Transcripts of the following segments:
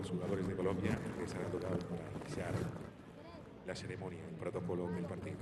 los jugadores de Colombia que se han tocado para iniciar la ceremonia, el protocolo del partido.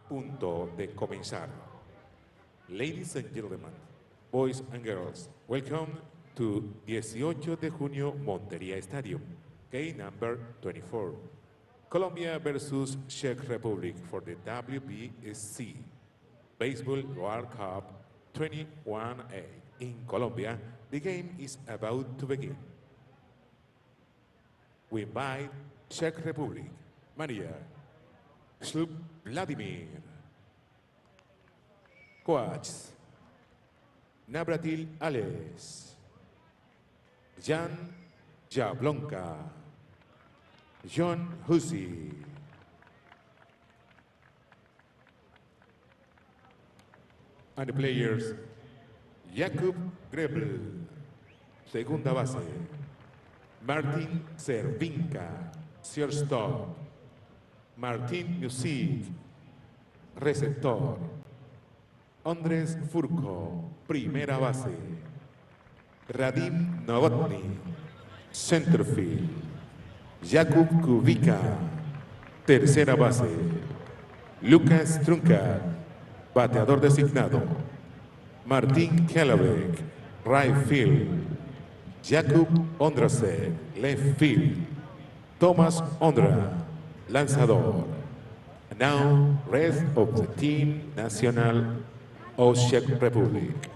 Punto de comenzar. Ladies and gentlemen, boys and girls, welcome to 18 de junio Montería Stadium, game number 24. Colombia versus Czech Republic for the WBSC Béisbol World Cup 21A. In Colombia, the game is about to begin. We invite Czech Republic manager Vladimir, coach Navratil Ales, Jan Jablonka, John Hussey, and the players Jakub Grebel, segunda base, Martin Cervinka, shortstop, Martin Music, receptor, Andrés Furco, primera base, Radim Novotny, centerfield, Jakub Kubica, tercera base, Lucas Trunca, bateador designado, Martin Kellebeck, right field, Jakub Ondrasek, left field, Thomas Ondra, lanzador. And now, rest of the team national of Czech Republic.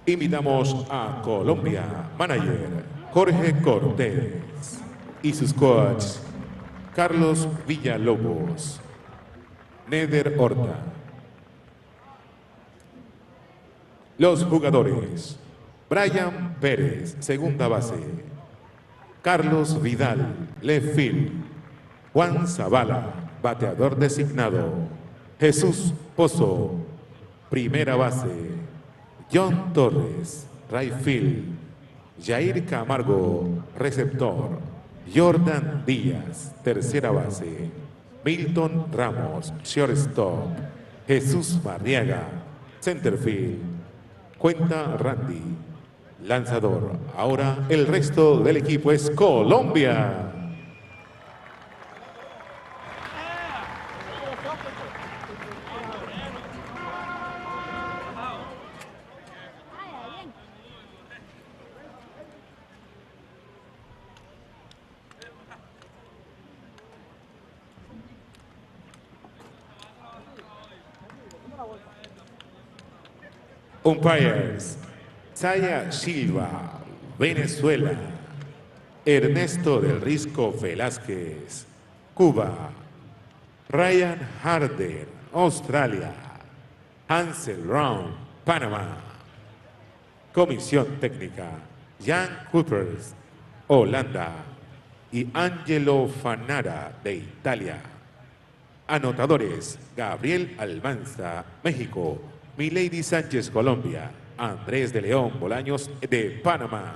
Invitamos a Colombia, manager Jorge Cortés y sus coaches Carlos Villalobos, Neder Horta, Los jugadores: Brian Pérez, segunda base; Carlos Vidal, left field; Juan Zavala, bateador designado; Jesús Pozo, primera base; John Torres, right field; Jair Camargo, receptor; Jordan Díaz, tercera base; Milton Ramos, shortstop; Jesús Marriaga, center field; Cuenta Randy, lanzador. Ahora el resto del equipo es Colombia. Umpires: Saya Silva, Venezuela; Ernesto del Risco Velázquez, Cuba; Ryan Harden, Australia; Hansel Brown, Panamá. Comisión técnica: Jan Coopers, Holanda; y Angelo Fanara, de Italia. Anotadores: Gabriel Almanza, México; Milady Sánchez, Colombia; Andrés de León Bolaños, de Panamá.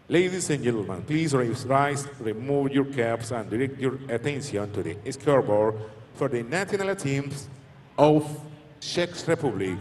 Ladies and gentlemen, please rise, remove your caps, and direct your attention to the scoreboard for the national teams of Czech Republic.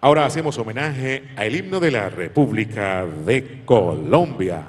Ahora hacemos homenaje al himno de la República de Colombia.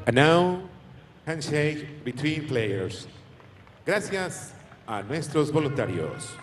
And now, handshake between players. Gracias a nuestros voluntarios.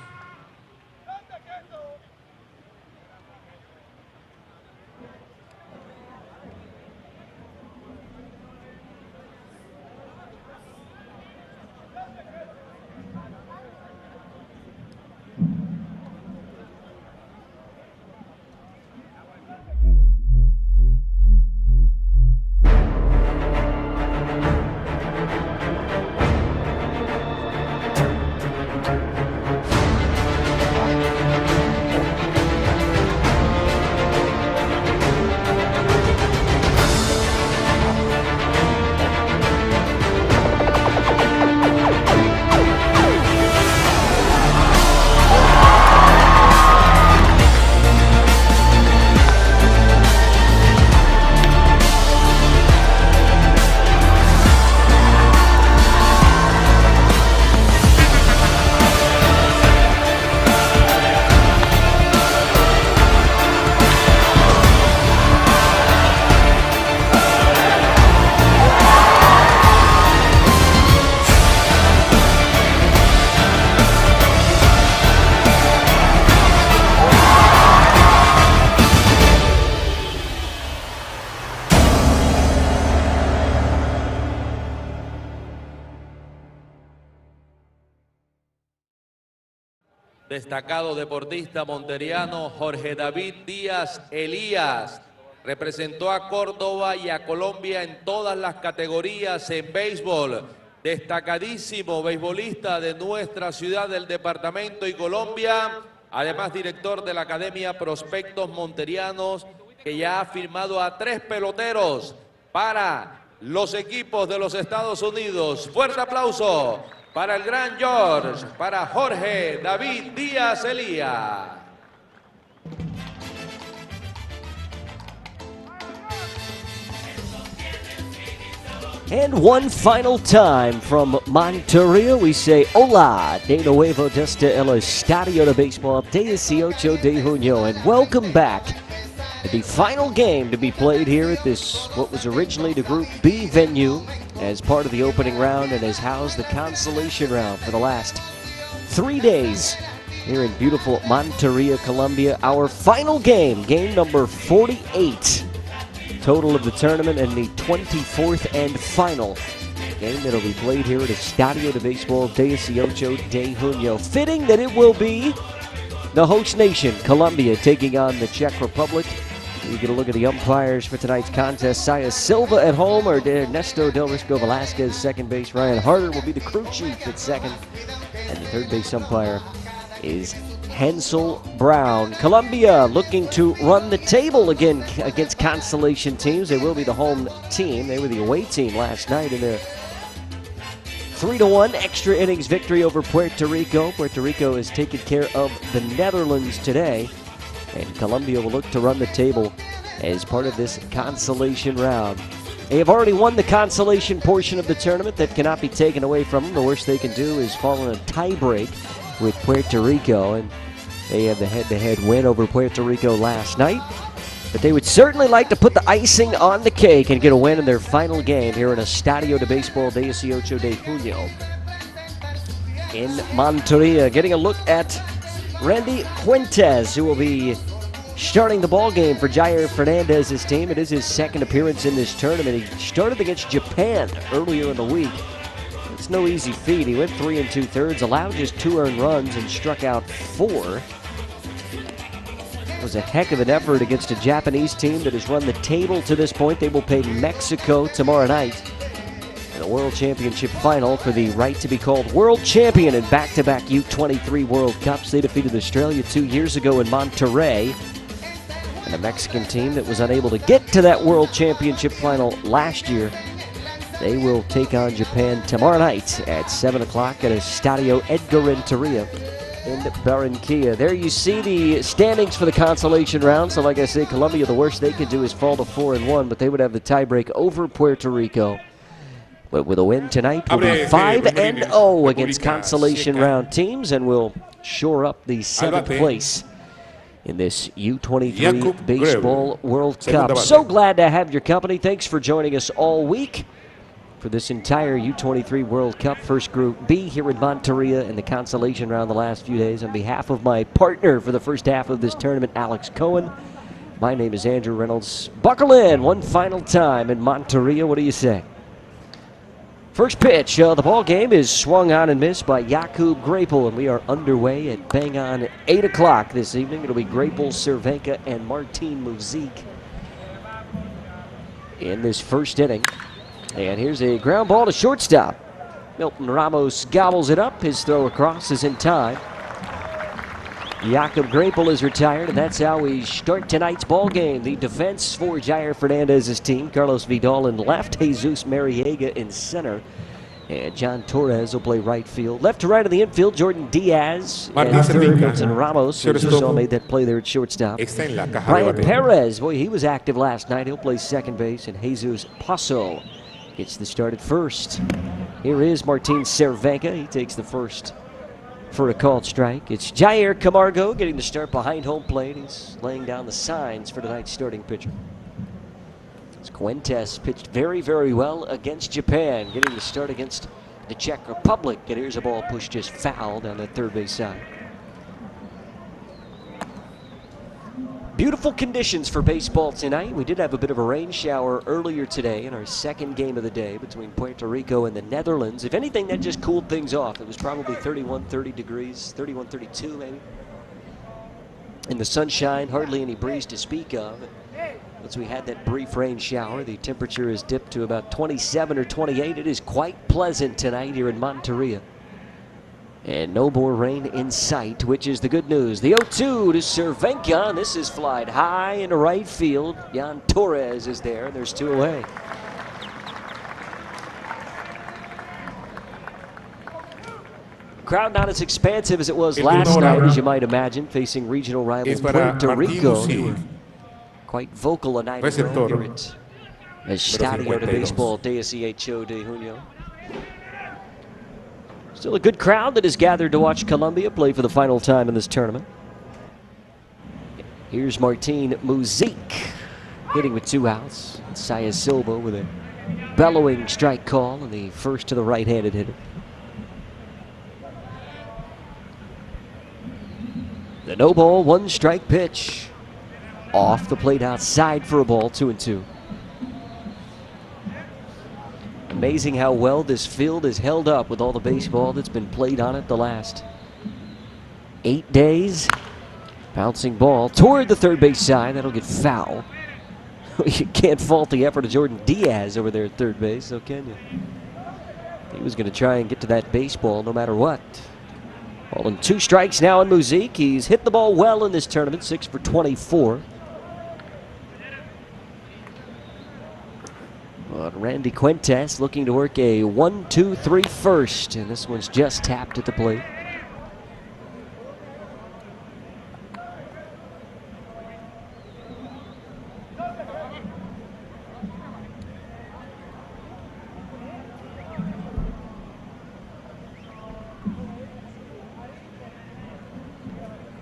destacado deportista monteriano Jorge David Díaz Elías. Representó a Córdoba y a Colombia en todas las categorías en béisbol. Destacadísimo beisbolista de nuestra ciudad, del departamento y Colombia. Además, director de la Academia Prospectos Monterianos, que ya ha firmado a 3 peloteros para los equipos de los Estados Unidos. Fuerte aplauso para el gran George, para Jorge David Díaz Elías. And one final time from Monteria, we say hola de nuevo desde el Estadio de Béisbol 18 de Junio, and welcome back to the final game to be played here at this, what was originally the Group B venue, as part of the opening round and has housed the consolation round for the last 3 days here in beautiful Monteria, Colombia. Our final game, game number 48. Total of the tournament, and the 24th and final game that'll be played here at Estadio de Béisbol 18 de Junio. Fitting that it will be the host nation, Colombia, taking on the Czech Republic. You get a look at the umpires for tonight's contest. Saya Silva at home, or Ernesto Del Risco Velasquez, second base. Ryan Harder will be the crew chief at second, and the third base umpire is Hensel Brown. Colombia looking to run the table again against consolation teams. They will be the home team. They were the away team last night in their 3-1 extra innings victory over Puerto Rico. Puerto Rico has taken care of the Netherlands today, and Colombia will look to run the table as part of this consolation round. They have already won the consolation portion of the tournament. That cannot be taken away from them. The worst they can do is fall in a tiebreak with Puerto Rico, and they had the head-to-head win over Puerto Rico last night. But they would certainly like to put the icing on the cake and get a win in their final game here in Estadio de Béisbol 18 de Junio in Monteria. Getting a look at Randy Fuentes, who will be starting the ball game for Jair Fernandez's team. It is his second appearance in this tournament. He started against Japan earlier in the week. It's no easy feat. He went 3 2/3, allowed just 2 earned runs, and struck out 4. It was a heck of an effort against a Japanese team that has run the table to this point. They will play Mexico tomorrow night in a World Championship final for the right to be called World Champion in back-to-back U-23 World Cups. They defeated Australia 2 years ago in Monterrey, and a Mexican team that was unable to get to that World Championship final last year. They will take on Japan tomorrow night at 7 o'clock at Estadio Edgar Renteria in Barranquilla. There you see the standings for the consolation round. So like I say, Colombia, the worst they could do is fall to 4-1, but they would have the tiebreak over Puerto Rico. But with a win tonight, we'll be 5-0 against consolation round teams, and will shore up the 7th place in this U-23 Baseball World Cup. So glad to have your company. Thanks for joining us all week for this entire U-23 World Cup. First Group B here in Monteria in the consolation round the last few days. On behalf of my partner for the first half of this tournament, Alex Cohen, my name is Andrew Reynolds. Buckle in one final time in Monteria. What do you say? First pitch of the ball game is swung on and missed by Jakub Grapel, and we are underway at bang on 8 o'clock this evening. It'll be Grapel, Cervenka, and Martin Muzik in this first inning. And here's a ground ball to shortstop. Milton Ramos gobbles it up. His throw across is in time. Jakub Grapel is retired, and that's how we start tonight's ball game. The defense for Jair Fernandez's team: Carlos Vidal in left, Jesus Mariega in center, and John Torres will play right field. Left to right of the infield, Jordan Diaz and third, Milton Ramos, who just all made that play there at shortstop. Brian Perez, boy, he was active last night. He'll play second base, and Jesus Paso gets the start at first. Here is Martin Cervenka. He takes the first for a called strike. It's Jair Camargo getting the start behind home plate. He's laying down the signs for tonight's starting pitcher. Fuentes pitched very, very well against Japan, getting the start against the Czech Republic. And here's a ball pushed just foul down the third base side. Beautiful conditions for baseball tonight. We did have a bit of a rain shower earlier today in our second game of the day between Puerto Rico and the Netherlands. If anything, that just cooled things off. It was probably 31, 30 degrees, 31, 32 maybe. In the sunshine, hardly any breeze to speak of. Once we had that brief rain shower, the temperature has dipped to about 27 or 28. It is quite pleasant tonight here in Monteria. And no more rain in sight, which is the good news. The 0-2 to Cervenka. This is flied high into right field. Jan Torres is there, and there's 2 away. Crowd not as expansive as it was last night, as you might imagine, facing regional rival Puerto Rico. Quite vocal a night ago here at Estadio de Béisbol 18 de Junio. Still a good crowd that has gathered to watch Colombia play for the final time in this tournament. Here's Martin Muzik hitting with 2 outs. Saya Silva with a bellowing strike call and the first to the right-handed hitter. The no ball, 1 strike pitch. Off the plate outside for a ball, 2-2. Amazing how well this field has held up with all the baseball that's been played on it the last 8 days. Bouncing ball toward the third base side. That'll get foul. You can't fault the effort of Jordan Diaz over there at third base, so can you? He was going to try and get to that baseball no matter what. Ball in 2 strikes now in Muzik. He's hit the ball well in this tournament, 6 for 24. But Randy Quintes looking to work a 1-2-3 first, and this one's just tapped at the plate.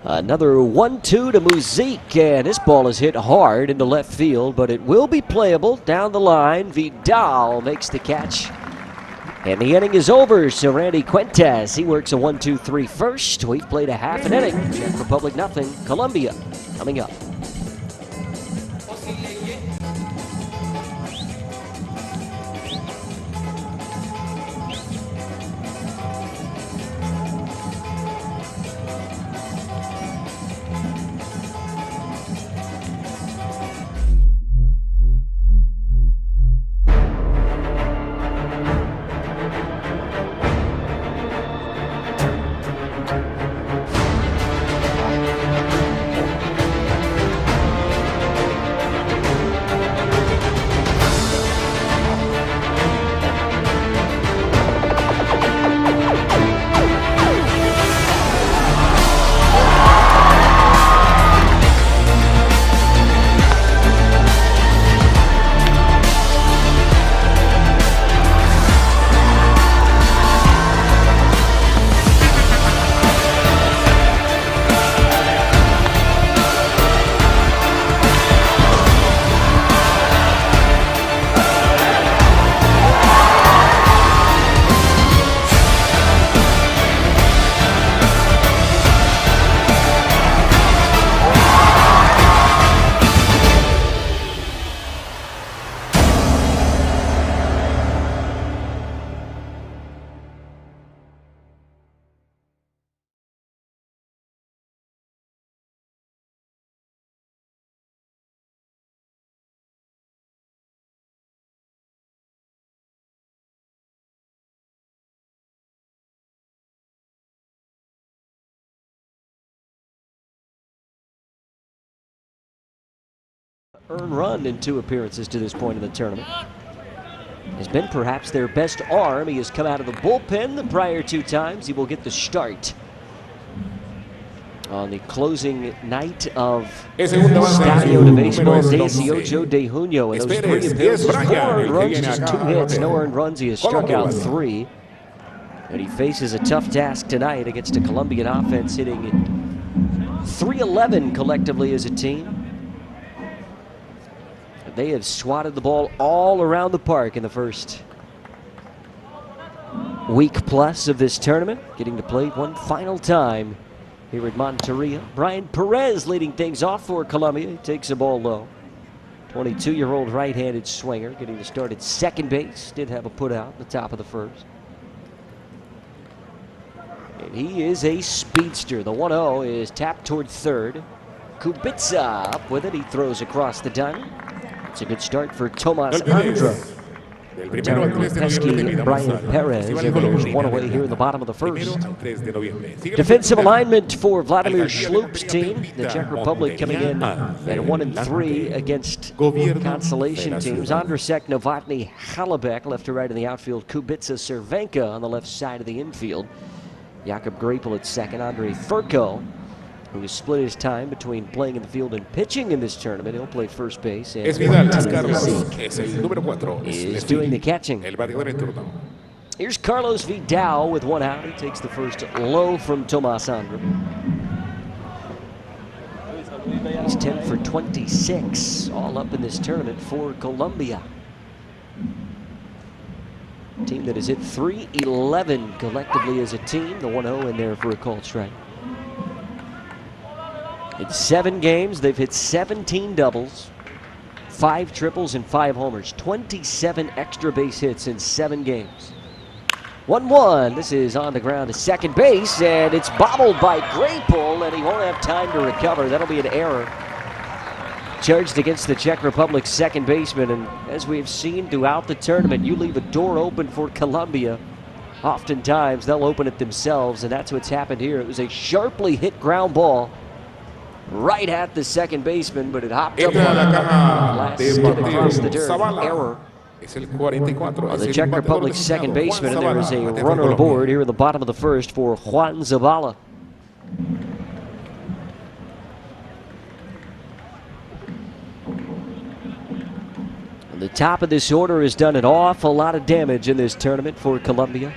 Another 1-2 to Muzik, and this ball is hit hard into left field, but it will be playable down the line. Vidal makes the catch, and the inning is over. So Randy Quintes, he works a 1-2-3 first. We've played a half an inning. Czech Republic nothing. Colombia coming up. Earned run in 2 appearances to this point in the tournament. Has been perhaps their best arm. He has come out of the bullpen the prior 2 times. He will get the start on the closing night of Estadio de Béisbol 18 de Junio. In those 3 appearances, 4 earned runs, just 2 hits, no earned runs. He has struck out 3. And he faces a tough task tonight against a Colombian offense hitting .311 collectively as a team. They have swatted the ball all around the park in the first week plus of this tournament, getting to play one final time here at Monteria. Brian Perez leading things off for Colombia. He takes the ball low. 22-year-old right-handed swinger getting to start at second base. Did have a put out at the top of the first. And he is a speedster. The 1-0 is tapped toward third. Kubica up with it. He throws across the diamond. It's a good start for Tomas Andra. Pesky, Brian Perez, and there's one away here in the bottom of the first. Defensive alignment for Vladimir Šlup's team. The Czech Republic coming in at 1-3 against consolation teams. Andrusek, Novotny, Halabek left to right in the outfield. Kubica, Cervenka on the left side of the infield. Jakob Grapel at second. Andre Furco, who has split his time between playing in the field and pitching in this tournament. He'll play first base. And is doing the catching. Here's Carlos Vidal with one out. He takes the first low from Tomas Andra. He's 10 for 26, all up in this tournament for Colombia. Team that has hit .311 collectively as a team. The 1-0 in there for a called strike. In 7 games, they've hit 17 doubles, 5 triples, and 5 homers. 27 extra base hits in 7 games. 1-1. This is on the ground to second base, and it's bobbled by Grapel, and he won't have time to recover. That'll be an error charged against the Czech Republic's second baseman. And as we've seen throughout the tournament, you leave a door open for Colombia, oftentimes they'll open it themselves, and that's what's happened here. It was a sharply hit ground ball right at the second baseman, but it hopped up on last skid across the dirt. Error on the Czech Republic's second baseman, and there is a runner aboard here in the bottom of the first for Juan Zabala. And the top of this order has done an awful lot of damage in this tournament for Colombia.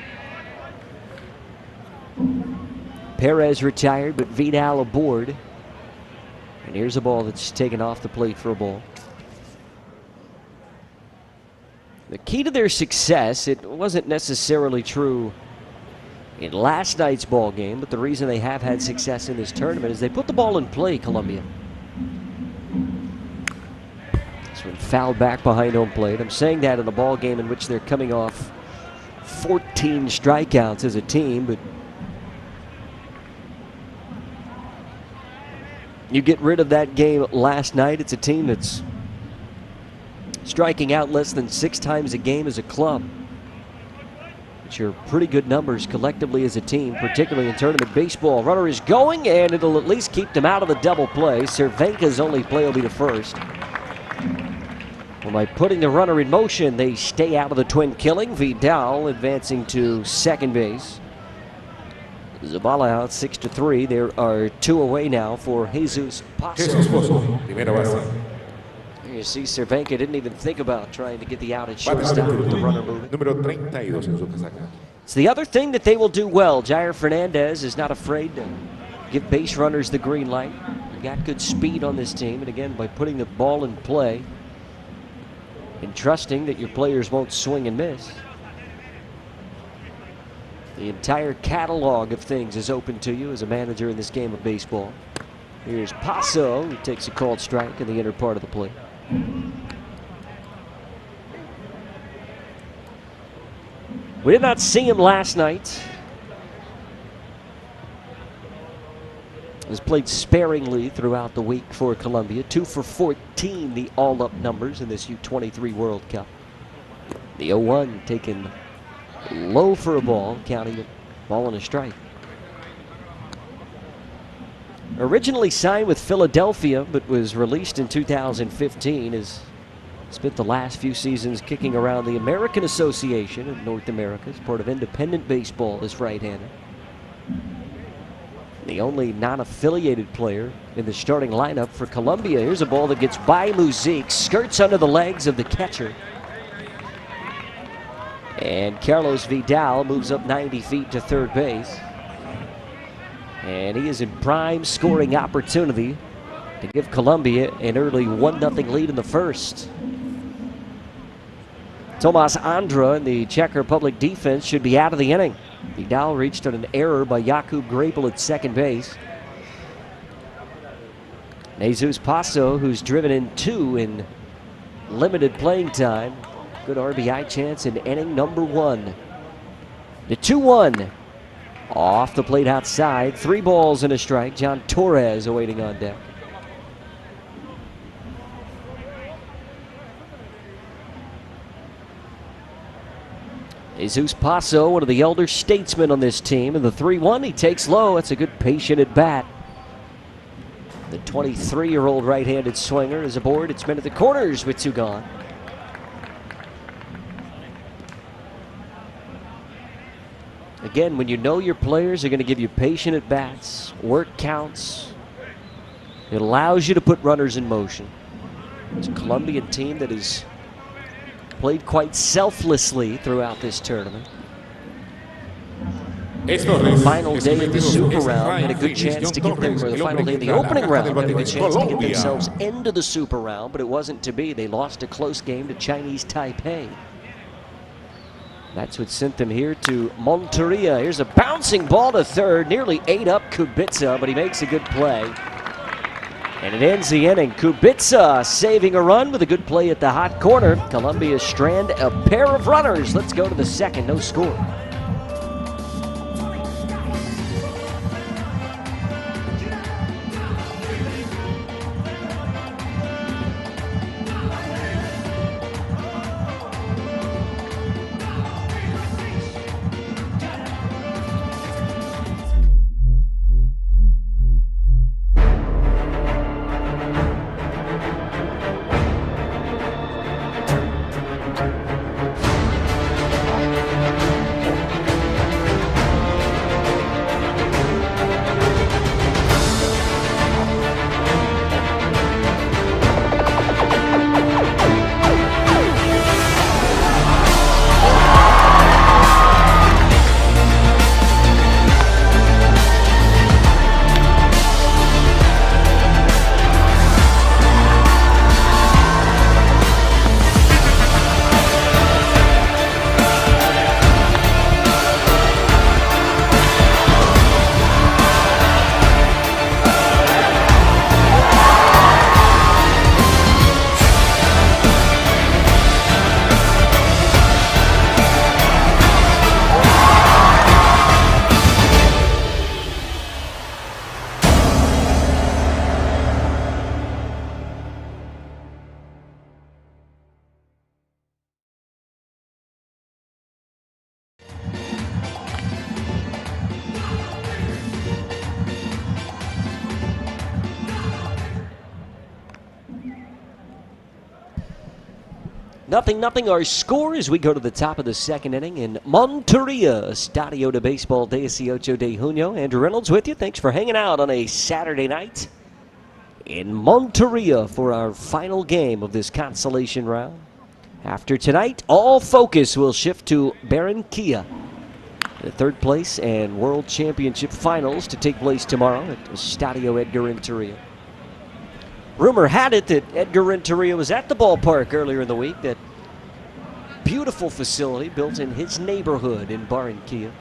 Perez retired, but Vidal aboard. And here's a ball that's taken off the plate for a ball. The key to their success, it wasn't necessarily true in last night's ball game, but the reason they have had success in this tournament is they put the ball in play, Colombia. This one fouled back behind home plate. I'm saying that in a ball game in which they're coming off 14 strikeouts as a team, but you get rid of that game last night. It's a team that's striking out less than 6 times a game as a club, which are pretty good numbers collectively as a team, particularly in tournament baseball. Runner is going, and it'll at least keep them out of the double play. Cervenka's only play will be the first. Well, by putting the runner in motion, they stay out of the twin killing. Vidal advancing to second base. Zabala out 6-3. There are 2 away now for Jesus Paso. You see Cervenka didn't even think about trying to get the out at shortstop with the runner moving. It's the other thing that they will do well. Jair Fernandez is not afraid to give base runners the green light. You got good speed on this team, and again, by putting the ball in play and trusting that your players won't swing and miss, the entire catalog of things is open to you as a manager in this game of baseball. Here's Paso, who takes a called strike in the inner part of the plate. We did not see him last night. He has played sparingly throughout the week for Colombia. 2 for 14, the all-up numbers in this U-23 World Cup. The 0-1 taken low for a ball, counting it ball and a strike. Originally signed with Philadelphia, but was released in 2015, has spent the last few seasons kicking around the American Association of North America as part of independent baseball, this right-hander. The only non-affiliated player in the starting lineup for Colombia. Here's a ball that gets by Muzik, skirts under the legs of the catcher. And Carlos Vidal moves up 90 feet to third base. And he is in prime scoring opportunity to give Colombia an early 1-0 lead in the first. Tomas Andra and the Czech Republic defense should be out of the inning. Vidal reached on an error by Jakub Grapel at second base. Jesus Paso, who's driven in 2 in limited playing time. Good RBI chance in inning number 1. The 2-1. Off the plate outside. 3 balls and a strike. John Torres awaiting on deck. Jesus Paso, one of the elder statesmen on this team. And the 3-1, he takes low. It's a good patient at bat. The 23-year-old right-handed swinger is aboard. It's men at the corners with 2 gone. Again, when you know your players are going to give you patient at bats, work counts, it allows you to put runners in motion. It's a Colombian team that has played quite selflessly throughout this tournament. Final day of the Super Round, had a good chance to get them, or the final day of the opening round, had a good chance to get themselves into the Super Round, but it wasn't to be. They lost a close game to Chinese Taipei. That's what sent them here to Monteria. Here's a bouncing ball to third, nearly ate up Kubica, but he makes a good play. And it ends the inning. Kubica saving a run with a good play at the hot corner. Colombia strand a pair of runners. Let's go to the second, no score. Nothing our score as we go to the top of the second inning in Monteria, Estadio de Béisbol 18 de Junio. Andrew Reynolds with you. Thanks for hanging out on a Saturday night in Monteria for our final game of this consolation round. After tonight, all focus will shift to Barranquilla, the third place and World Championship Finals to take place tomorrow at Estadio Edgar Renteria. Rumor had it that Edgar Renteria was at the ballpark earlier in the week. That beautiful facility built in his neighborhood in Barranquilla.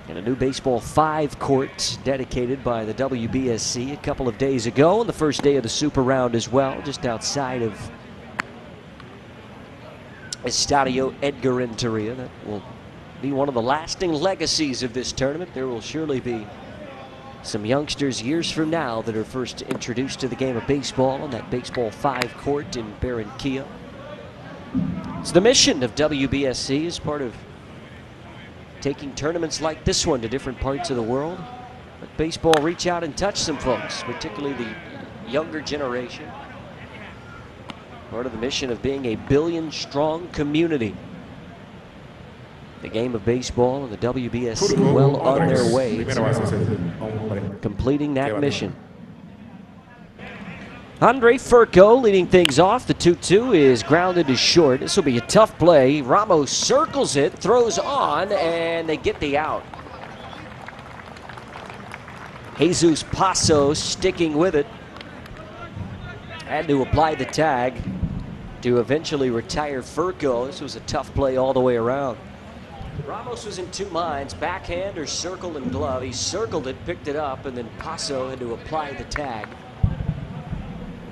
And a new Baseball 5 court dedicated by the WBSC a couple of days ago on the first day of the Super Round as well, just outside of Estadio Edgar Renteria. That will be one of the lasting legacies of this tournament. There will surely be some youngsters years from now that are first introduced to the game of baseball on that Baseball 5 court in Barranquilla. It's the mission of WBSC as part of taking tournaments like this one to different parts of the world. Let baseball reach out and touch some folks, particularly the younger generation. Part of the mission of being a billion-strong community. The game of baseball and the WBSC well on their way to completing that mission. Andre Furco leading things off. The 2-2 is grounded to short. This will be a tough play. Ramos circles it, throws on, and they get the out. Jesus Paso sticking with it. Had to apply the tag to eventually retire Furco. This was a tough play all the way around. Ramos was in two minds, backhand or circle and glove. He circled it, picked it up, and then Paso had to apply the tag.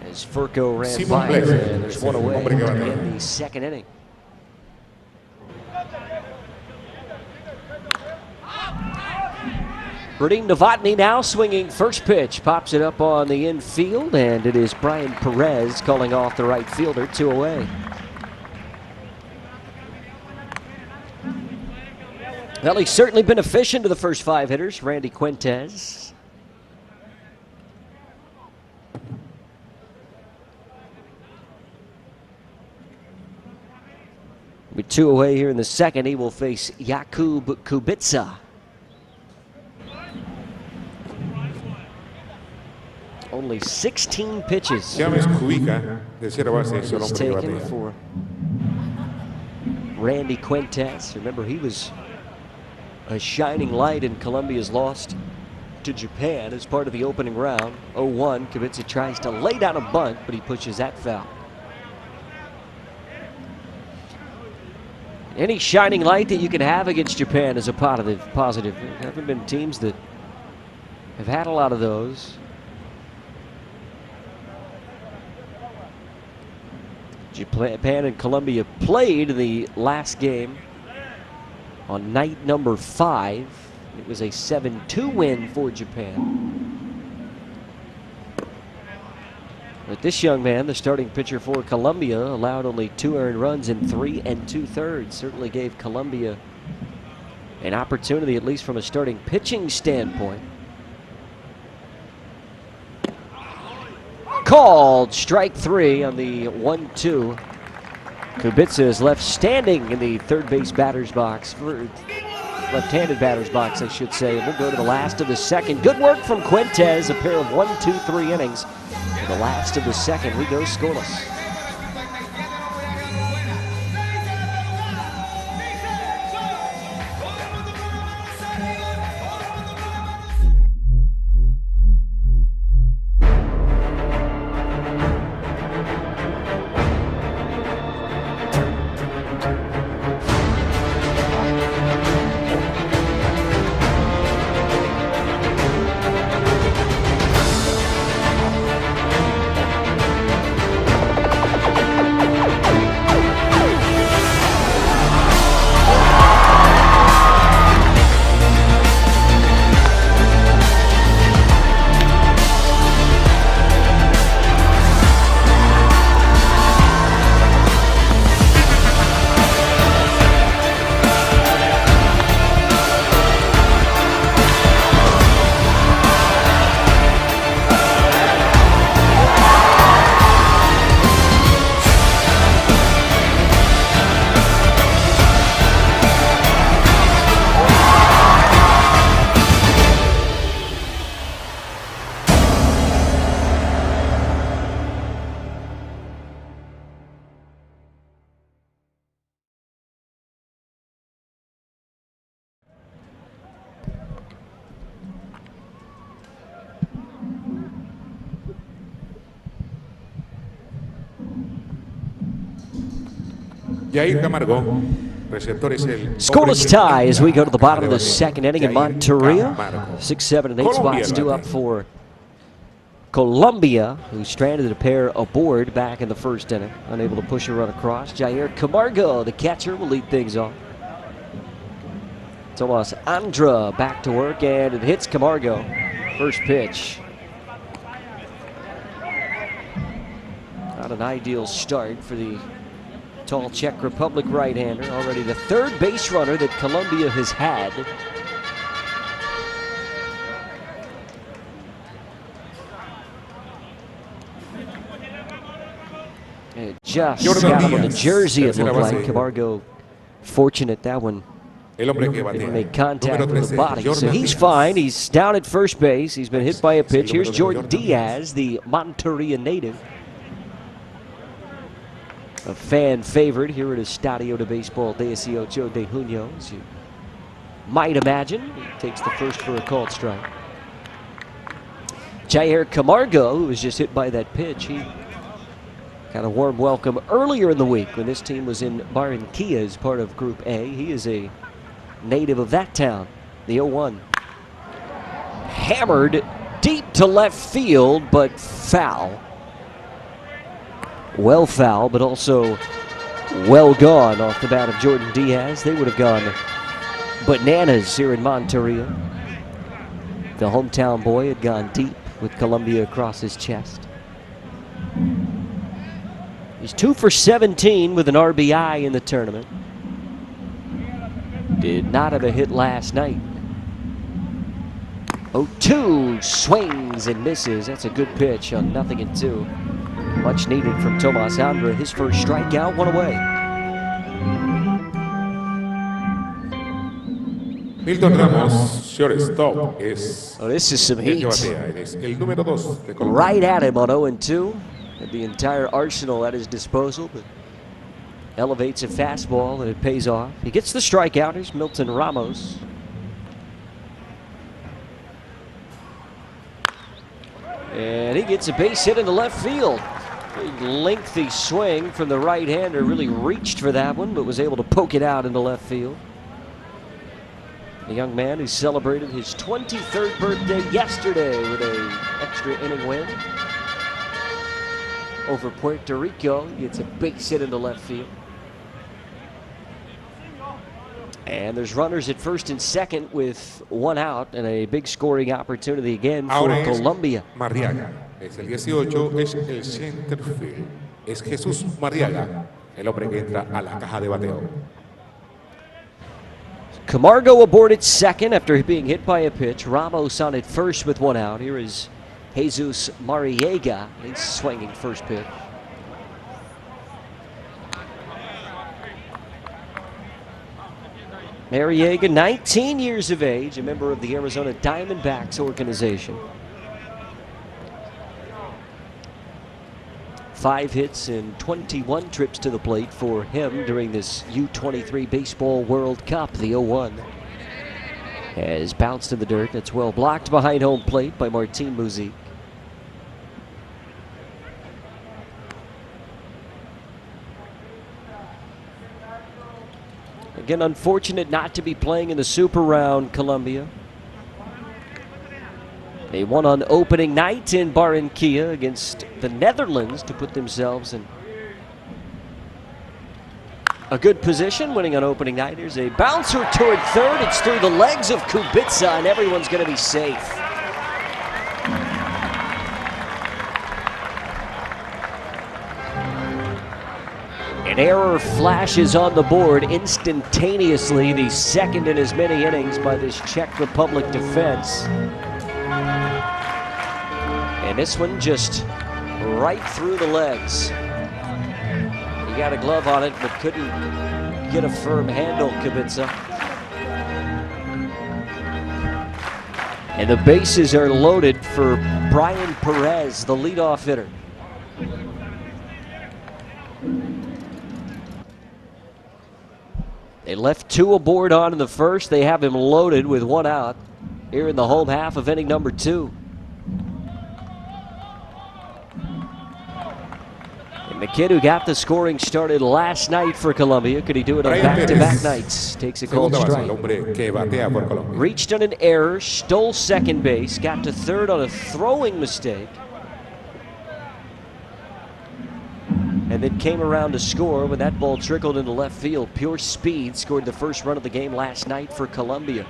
As Furco ran Simon by, Blake, and there's one away hombre que batea. in the second inning. Berdine Novotny now swinging first pitch. Pops it up on the infield, and it is Brian Perez calling off the right fielder, 2 away. Well, he's certainly been efficient to the first 5 hitters. Randy Quintez. With 2 away here in the second, he will face Jakub Kubica. Only 16 pitches. James Kubica, tercera base, es el He's hombre que taken batea. for Randy Quintez. Remember, he was a shining light in Colombia's loss to Japan as part of the opening round. 0-1. Kubica tries to lay down a bunt, but he pushes that foul. Any shining light that you can have against Japan is a positive. There haven't been teams that have had a lot of those. Japan and Colombia played the last game on night number 5. It was a 7-2 win for Japan. But this young man, the starting pitcher for Colombia, allowed only 2 earned runs in 3 2/3. Certainly gave Colombia an opportunity, at least from a starting pitching standpoint. Called strike 3 on the 1-2. Kubica is left standing in the third base batter's box, left-handed batter's box, I should say. We'll go to the last of the second. Good work from Quintez, a pair of 1, 2, 3 innings. To the last of the second, we go scoreless. Jair Camargo, receptor es el Scoreless tie as we go to the bottom of the second inning in Monterrey. 6, 7, and 8 spots due up for Colombia, who stranded a pair aboard back in the first inning, unable to push a run across. Jair Camargo, the catcher, will lead things off. Tomas Andra back to work, and it hits Camargo. First pitch. Not an ideal start for the tall Czech Republic right-hander. Already the third base runner that Colombia has had. It just got him on the jersey, it looked like. Camargo fortunate that one didn't make contact with the body. So he's fine. He's down at first base. He's been hit by a pitch. Here's Jordan Diaz, the Monterrey native. A fan favorite here at Estadio de Béisbol 18 de Junio, as you might imagine. He takes the first for a called strike. Jair Camargo, who was just hit by that pitch, he got a warm welcome earlier in the week when this team was in Barranquilla as part of Group A. He is a native of that town. The 0-1. Hammered deep to left field, but foul. well foul, but also well gone off the bat of Jordan Diaz. They would have gone bananas here in Monteria. The hometown boy had gone deep with Colombia across his chest. He's 2 for 17 with an RBI in the tournament. Did not have a hit last night. 0-2, swings and misses. That's a good pitch on 0-2. Much needed from Tomas Andra. His first strikeout, 1 away. Milton Ramos, shortstop, es Oh, this is some el que heat. batea. Es el número 2 de Colombia. Right at him on 0-2. Had the entire arsenal at his disposal, but elevates a fastball and it pays off. He gets the strikeout. Here's Milton Ramos. And he gets a base hit into left field. Big lengthy swing from the right-hander. Really reached for that one, but was able to poke it out into left field. The young man who celebrated his 23rd birthday yesterday with an extra inning win over Puerto Rico. He gets a base hit into left field. And there's runners at first and second with 1 out and a big scoring opportunity again for Ahora es Colombia. Marriaga, es el 18, es el centerfield. Es Jesús Marriaga, el hombre que entra a la caja de bateo. Camargo aboard at second after being hit by a pitch. Ramos on at first with 1 out. Here is Jesus Marriaga. He's swinging first pitch. Marriaga, 19 years of age, a member of the Arizona Diamondbacks organization. 5 hits and 21 trips to the plate for him during this U-23 Baseball World Cup. The 0-1 has bounced in the dirt. That's well blocked behind home plate by Martin Muzik. Again, unfortunate not to be playing in the Super Round, Colombia. They won on opening night in Barranquilla against the Netherlands to put themselves in a good position, winning on opening night. Here's a bouncer toward third. It's through the legs of Kubica, and everyone's going to be safe. An error flashes on the board instantaneously, the second in as many innings by this Czech Republic defense. And this one just right through the legs. He got a glove on it, but couldn't get a firm handle, Kubica. And the bases are loaded for Brian Perez, the leadoff hitter. They left 2 aboard on in the first. They have him loaded with 1 out here in the home half of inning number 2. And the kid who got the scoring started last night for Colombia. Could he do it on back-to-back nights? Takes a cold strike. Reached on an error, stole second base, got to third on a throwing mistake, and then came around to score when that ball trickled into left field. Pure speed, scored the first run of the game last night for Colombia.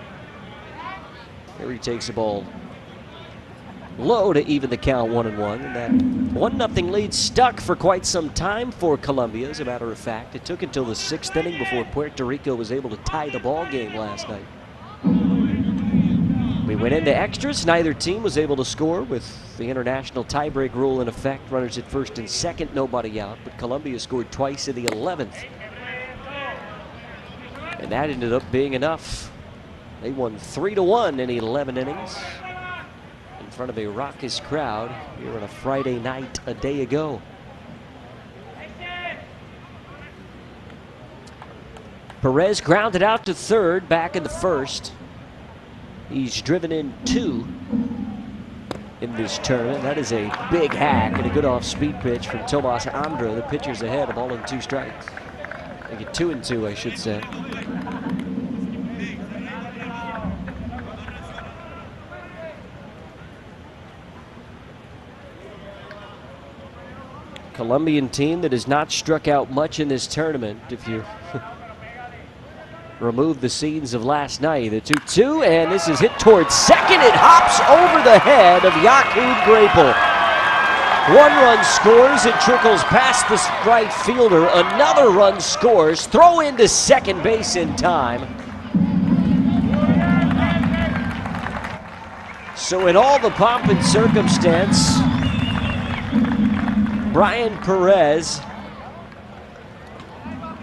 Here he takes the ball low to even the count 1-1. And that 1-0 lead stuck for quite some time for Colombia. As a matter of fact, it took until the 6th inning before Puerto Rico was able to tie the ball game last night. We went into extras. Neither team was able to score with the international tiebreak rule in effect. Runners at first and second, nobody out. But Colombia scored twice in the 11th. And that ended up being enough. They won 3-1 in 11 innings in front of a raucous crowd here on a Friday night a day ago. Perez grounded out to third back in the first. He's driven in 2 in this tournament. That is a big hack and a good off-speed pitch from Tomas Andra. The pitcher's ahead of 0-2 strikes. They get 2-2, I should say. Colombian team that has not struck out much in this tournament. If you remove the scenes of last night, the 2-2, and this is hit towards second. It hops over the head of Jakub Grapel. 1 run scores, it trickles past the right fielder. Another run scores, throw into second base in time. So in all the pomp and circumstance, Brian Perez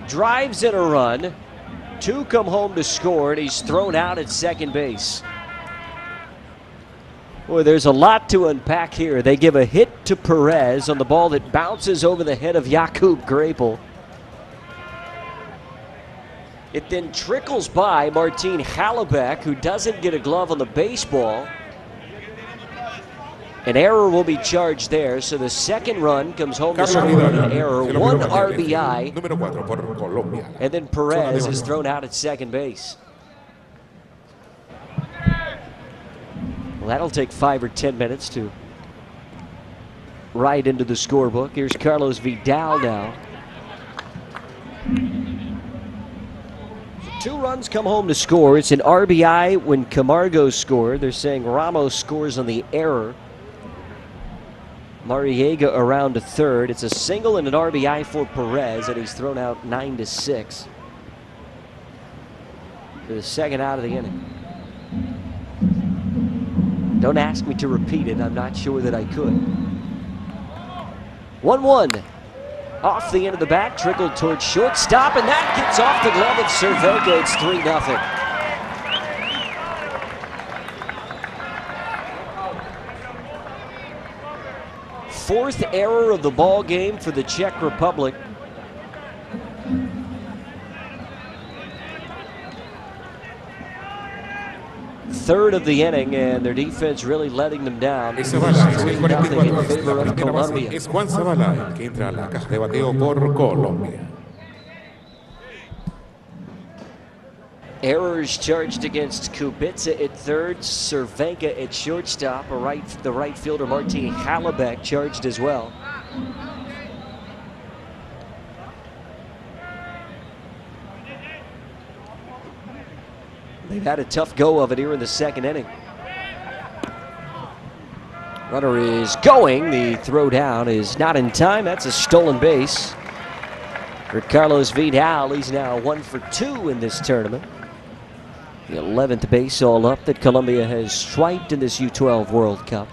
drives in a run. 2 come home to score, and he's thrown out at second base. Boy, there's a lot to unpack here. They give a hit to Perez on the ball that bounces over the head of Jakub Grapel. It then trickles by Martin Hallebeck, who doesn't get a glove on the baseball. An error will be charged there, so the second run comes home to score on an error, 1 RBI, and then Perez is thrown out at second base. Well, that'll take 5 or 10 minutes to write into the scorebook. Here's Carlos Vidal now. 2 runs come home to score. It's an RBI when Camargo scored. They're saying Ramos scores on the error. Mariega around to third. It's a single and an RBI for Perez, and he's thrown out 9-6 for the second out of the inning. Don't ask me to repeat it. I'm not sure that I could. 1-1. Off the end of the bat, trickled towards shortstop, and that gets off the glove of Cervenka. It's 3-0. Fourth error of the ball game for the Czech Republic. Third of the inning, and their defense really letting them down. It's 3-0 in favor of Colombia. Es Juan Zavala que entra a la caja de bateo por Colombia. Errors charged against Kubica at third, Cervenka at shortstop. The right fielder Martin Hallebeck charged as well. They've had a tough go of it here in the second inning. Runner is going. The throw down is not in time. That's a stolen base for Carlos Vidal. He's now 1 for 2 in this tournament. The 11th base all up that Colombia has swiped in this U-12 World Cup.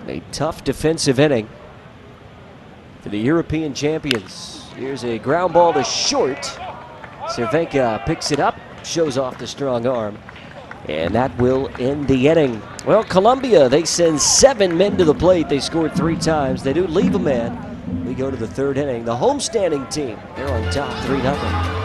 A tough defensive inning for the European champions. Here's a ground ball to short. Cervenka picks it up, shows off the strong arm, and that will end the inning. Well, Colombia, they send 7 men to the plate. They scored 3 times. They do leave a man. We go to the third inning. The homestanding team, they're on top 3-0.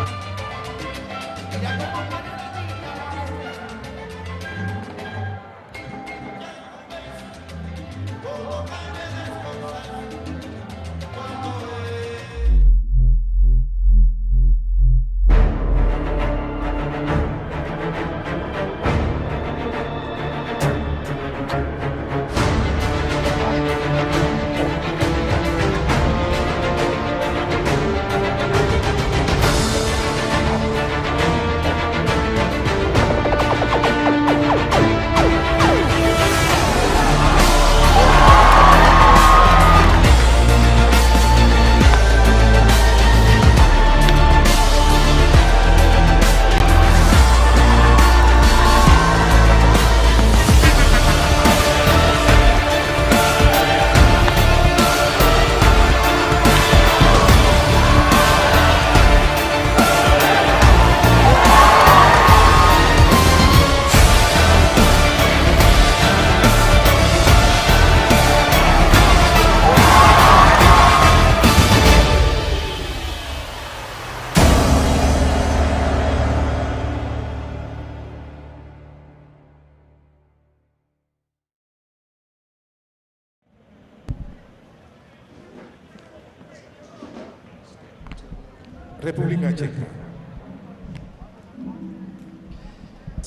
República Checa.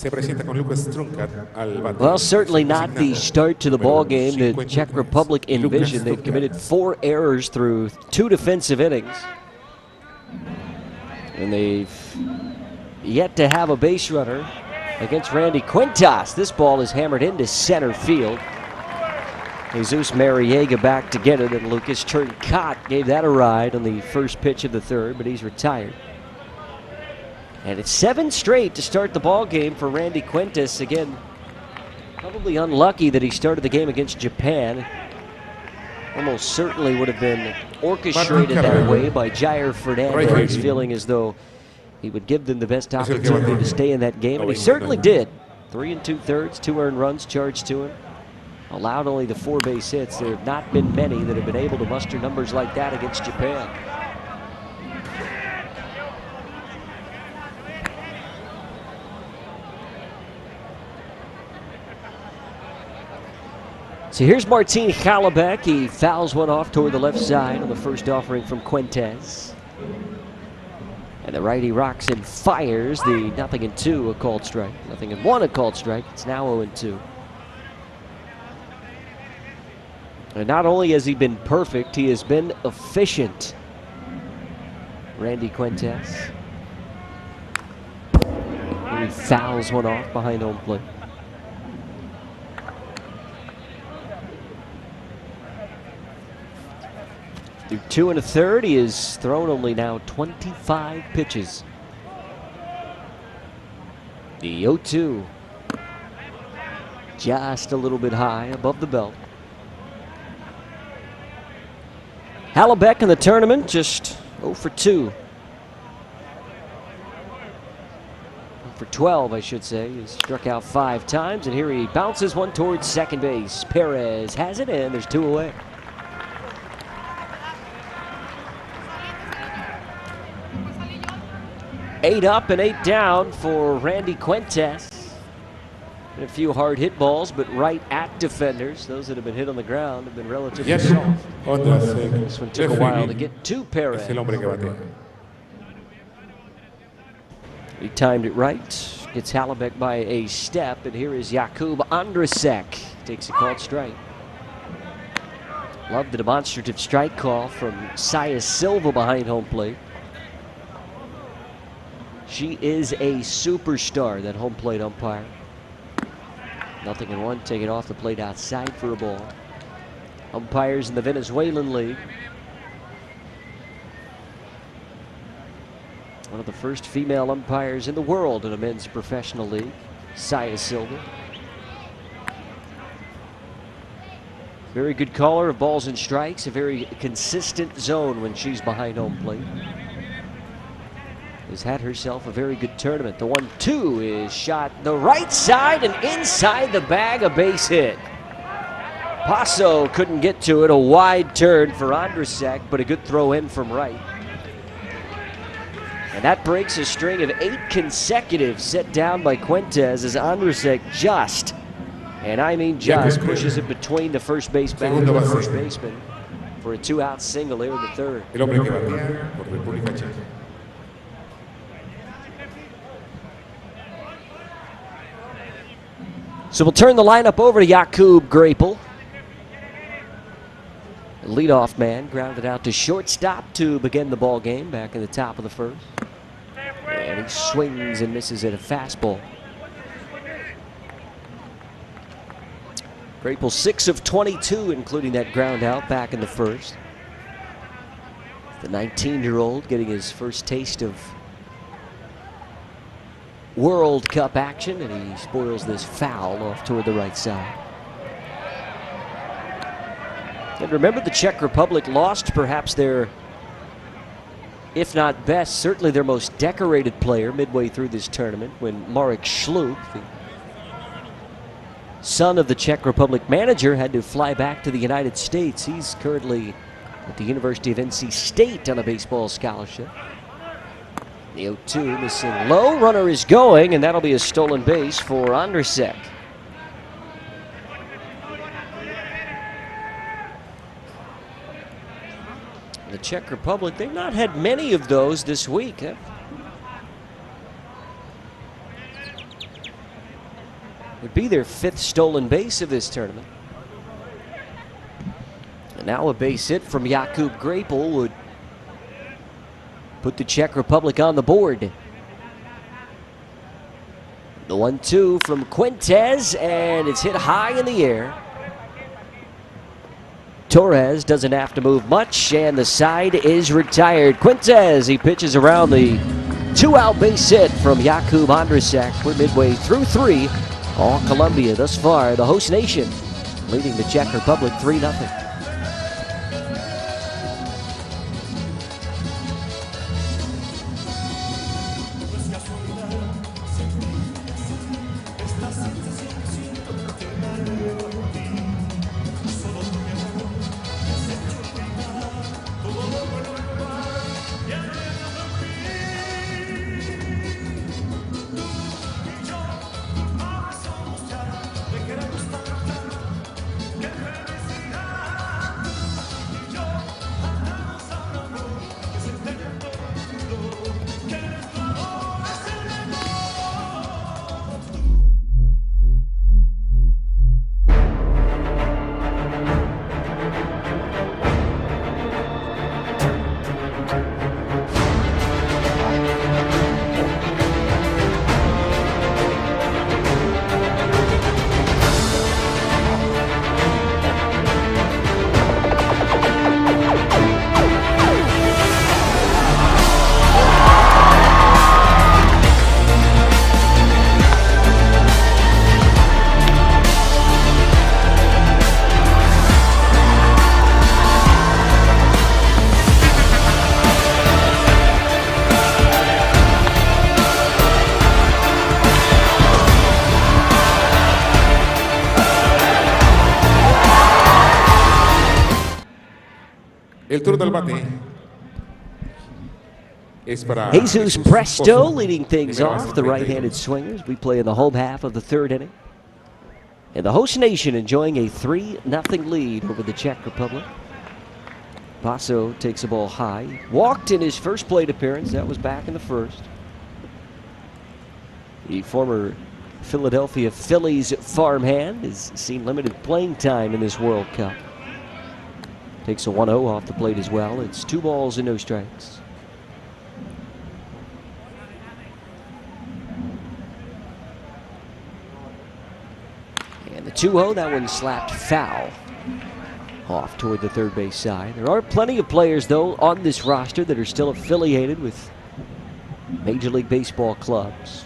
Se presenta con Lucas Strunkat al bate. Well, certainly not the start to the ball game that Czech Republic envisioned. They've committed 4 errors through 2 defensive innings. And they've yet to have a base runner against Randy Quintas. This ball is hammered into center field. Jesus Mariega back to get it, and Lucas Turcotte gave that a ride on the first pitch of the third, but he's retired. And it's 7 straight to start the ball game for Randy Quintas. Again, probably unlucky that he started the game against Japan. Almost certainly would have been orchestrated that way by Jair Fernandez, feeling as though he would give them the best opportunity to stay in that game, and he certainly did. 3 2/3, 2 earned runs charged to him. Allowed only the 4 base hits. There have not been many that have been able to muster numbers like that against Japan. So here's Martin Chalabek. He fouls one off toward the left side on the first offering from Quintas. And the righty rocks and fires the 0-2, a called strike. 0-1, a called strike. It's now 0-2. And not only has he been perfect, he has been efficient. Randy Quintas. He fouls one off behind home plate. Through 2 1/3, he has thrown only now 25 pitches. The 0-2. Just a little bit high above the belt. Chalabek in the tournament, just 0 for 2. 0 for 12, I should say. He's struck out 5 times, and here he bounces one towards second base. Perez has it, and there's 2 away. Eight up and 8 down for Randy Quintas. A few hard hit balls, but right at defenders. Those that have been hit on the ground have been relatively soft. This one took a while to get to Perez. He timed it right. Gets Chalabek by a step, and here is Jakub Andrusek. Takes a called strike. Love the demonstrative strike call from Saya Silva behind home plate. She is a superstar, that home plate umpire. 0-1, take it off the plate outside for a ball. Umpires in the Venezuelan League. One of the first female umpires in the world in a men's professional league, Saya Silva. Very good caller of balls and strikes, a very consistent zone when she's behind home plate. Has had herself a very good tournament. The 1-2 is shot the right side and inside the bag, a base hit. Paso couldn't get to it, a wide turn for Andrusek, but a good throw in from right. And that breaks a string of 8 consecutive set down by Quintas as Andrusek just, and I mean just, pushes it between the first base bag and the first baseman for a 2-out single here in the third. El hombre que batea por República Checa. So we'll turn the lineup over to Jakub Grapel. Leadoff man grounded out to shortstop to begin the ball game back in the top of the first. And he swings and misses at a fastball. Grapel 6 of 22, including that ground out back in the first. The 19-year-old getting his first taste of World Cup action, and he spoils this foul off toward the right side. And remember, the Czech Republic lost perhaps their, if not best, certainly their most decorated player midway through this tournament when Marek Schlup, the son of the Czech Republic manager, had to fly back to the United States. He's currently at the University of NC State on a baseball scholarship. The 0-2 missing low. Runner is going, and that'll be a stolen base for Andrusek. The Czech Republic, they've not had many of those this week. Would be their 5th stolen base of this tournament. And now a base hit from Jakub Grapel would put the Czech Republic on the board. The 1-2 from Quintez, and it's hit high in the air. Torres doesn't have to move much, and the side is retired. Quintez, he pitches around the 2-out base hit from Jakub Andrusek. We're midway through 3. All Colombia thus far, the host nation, leading the Czech Republic 3-0. El turno del bate es para Jesus Presto Pozo. leading things Primera off, base, the 32. right-handed swingers. We play in the home half of the 3rd inning. And the host nation enjoying a 3-0 lead over the Czech Republic. Paso takes the ball high. Walked in his first plate appearance. That was back in the 1st. The former Philadelphia Phillies farmhand has seen limited playing time in this World Cup. Takes a 1-0 off the plate as well. It's 2 balls and no strikes. And the 2-0, that one slapped foul off toward the 3rd base side. There are plenty of players, though, on this roster that are still affiliated with Major League Baseball clubs.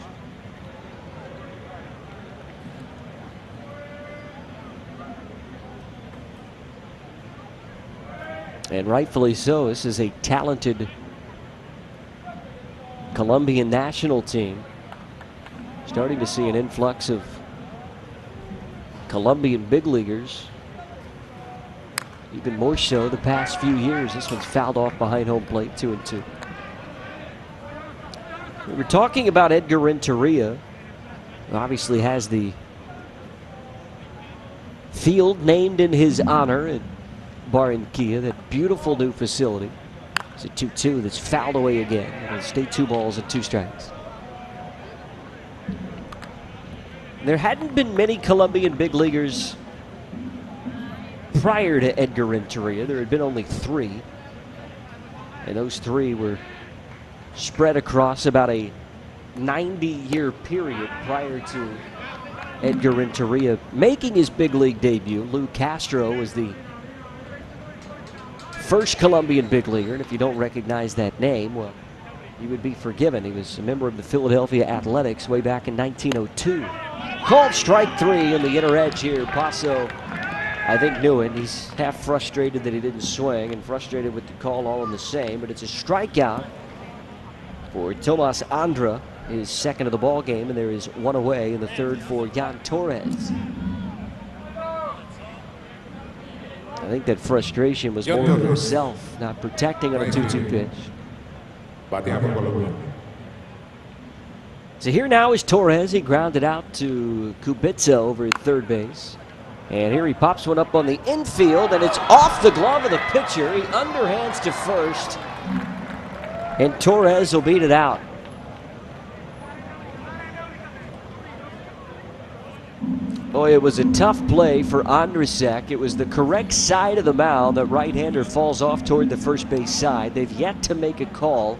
And rightfully so. This is a talented Colombian national team. Starting to see an influx of Colombian big leaguers. Even more so the past few years. This one's fouled off behind home plate, 2-2. We were talking about Edgar Renteria, who obviously has the field named in his honor at Barranquilla, that beautiful new facility. It's a 2-2 that's fouled away again. It'll stay 2 balls and 2 strikes. There hadn't been many Colombian big leaguers prior to Edgar Renteria. There had been only 3. And those 3 were spread across about a 90-year period prior to Edgar Renteria making his big league debut. Lou Castro was the first Colombian big leaguer, and if you don't recognize that name, well, you would be forgiven. He was a member of the Philadelphia Athletics way back in 1902. Called strike 3 in the inner edge here. Paso, I think, knew it. He's half frustrated that he didn't swing and frustrated with the call all in the same, but it's a strikeout for Tomas Andra, his 2nd of the ball game, and there is 1 away in the 3rd for Jan Torres. I think that frustration was more of himself not protecting on a 2-2 pitch. So here now is Torres. He grounded out to Kubica over at 3rd base. And here he pops one up on the infield, and it's off the glove of the pitcher. He underhands to first, and Torres will beat it out. Boy, it was a tough play for Andrusek. It was the correct side of the mound. The right-hander falls off toward the first base side. They've yet to make a call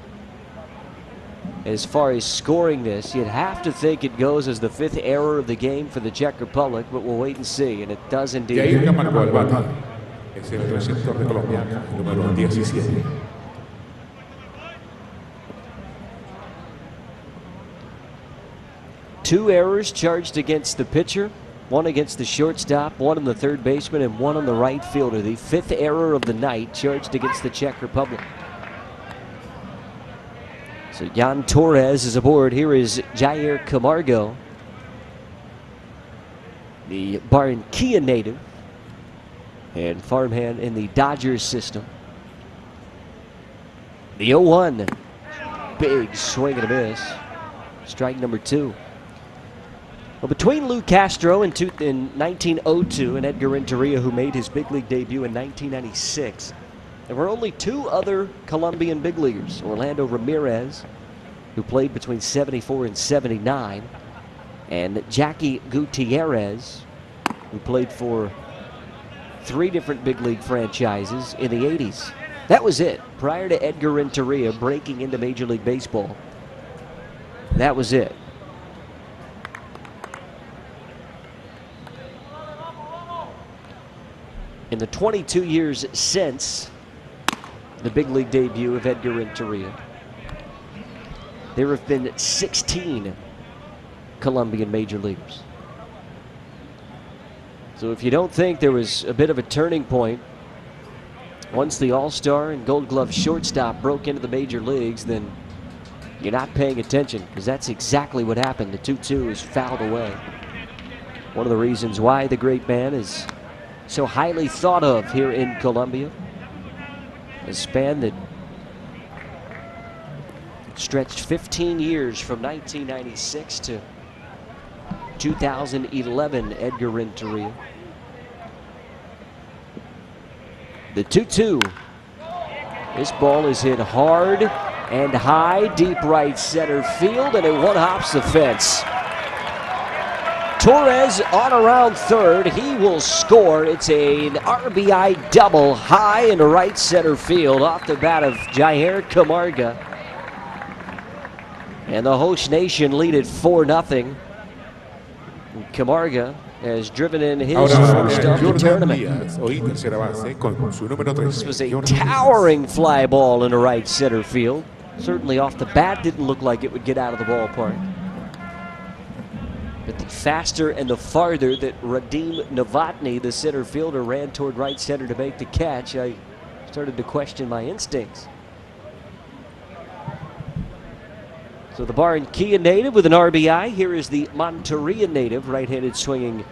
as far as scoring this. You'd have to think it goes as the 5th error of the game for the Czech Republic, but we'll wait and see, and it does indeed. Es el receptor de Colombia, número 17. Two errors charged against the pitcher. One against the shortstop, one on the third baseman, and one on the right fielder. The 5th error of the night charged against the Czech Republic. So Jan Torres is aboard. Here is Jair Camargo, the Barranquilla native and farmhand in the Dodgers system. The 0-1. Big swing and a miss. Strike number 2. Well, between Lou Castro in 1902 and Edgar Renteria, who made his big league debut in 1996, there were only 2 other Colombian big leaguers. Orlando Ramirez, who played between 74 and 79, and Jackie Gutierrez, who played for 3 different big league franchises in the 80s. That was it. Prior to Edgar Renteria breaking into Major League Baseball, that was it. In the 22 years since the big league debut of Edgar Renteria, there have been 16 Colombian major leaguers. So if you don't think there was a bit of a turning point once the All-Star and Gold Glove shortstop broke into the major leagues, then you're not paying attention, because that's exactly what happened. The 2-2 is fouled away. One of the reasons why the great man is so highly thought of here in Colombia. A span that stretched 15 years from 1996 to 2011, Edgar Renteria. The 2-2. This ball is hit hard and high, deep right center field, and it one-hops the fence. Torres on around third. He will score. It's an RBI double high in right center field off the bat of Jair Camargo. And the host nation lead it 4-0. Camargo has driven in his first of the tournament. This was a towering fly ball in the right center field. Certainly off the bat didn't look like it would get out of the ballpark. But the faster and the farther that Radim Novotny, the center fielder, ran toward right center to make the catch, I started to question my instincts. So the Barranquilla native with an RBI. Here is the Monteria native, right-handed swinging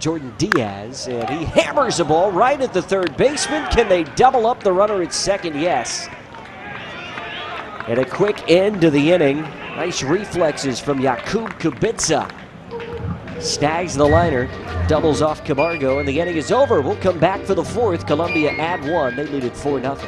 Jordan Diaz, and he hammers the ball right at the third baseman. Can they double up the runner at second? Yes. And a quick end to the inning. Nice reflexes from Jakub Kubica. Snags the liner, doubles off Camargo, and the inning is over. We'll come back for the 4th. Colombia add 1. They lead it 4-0.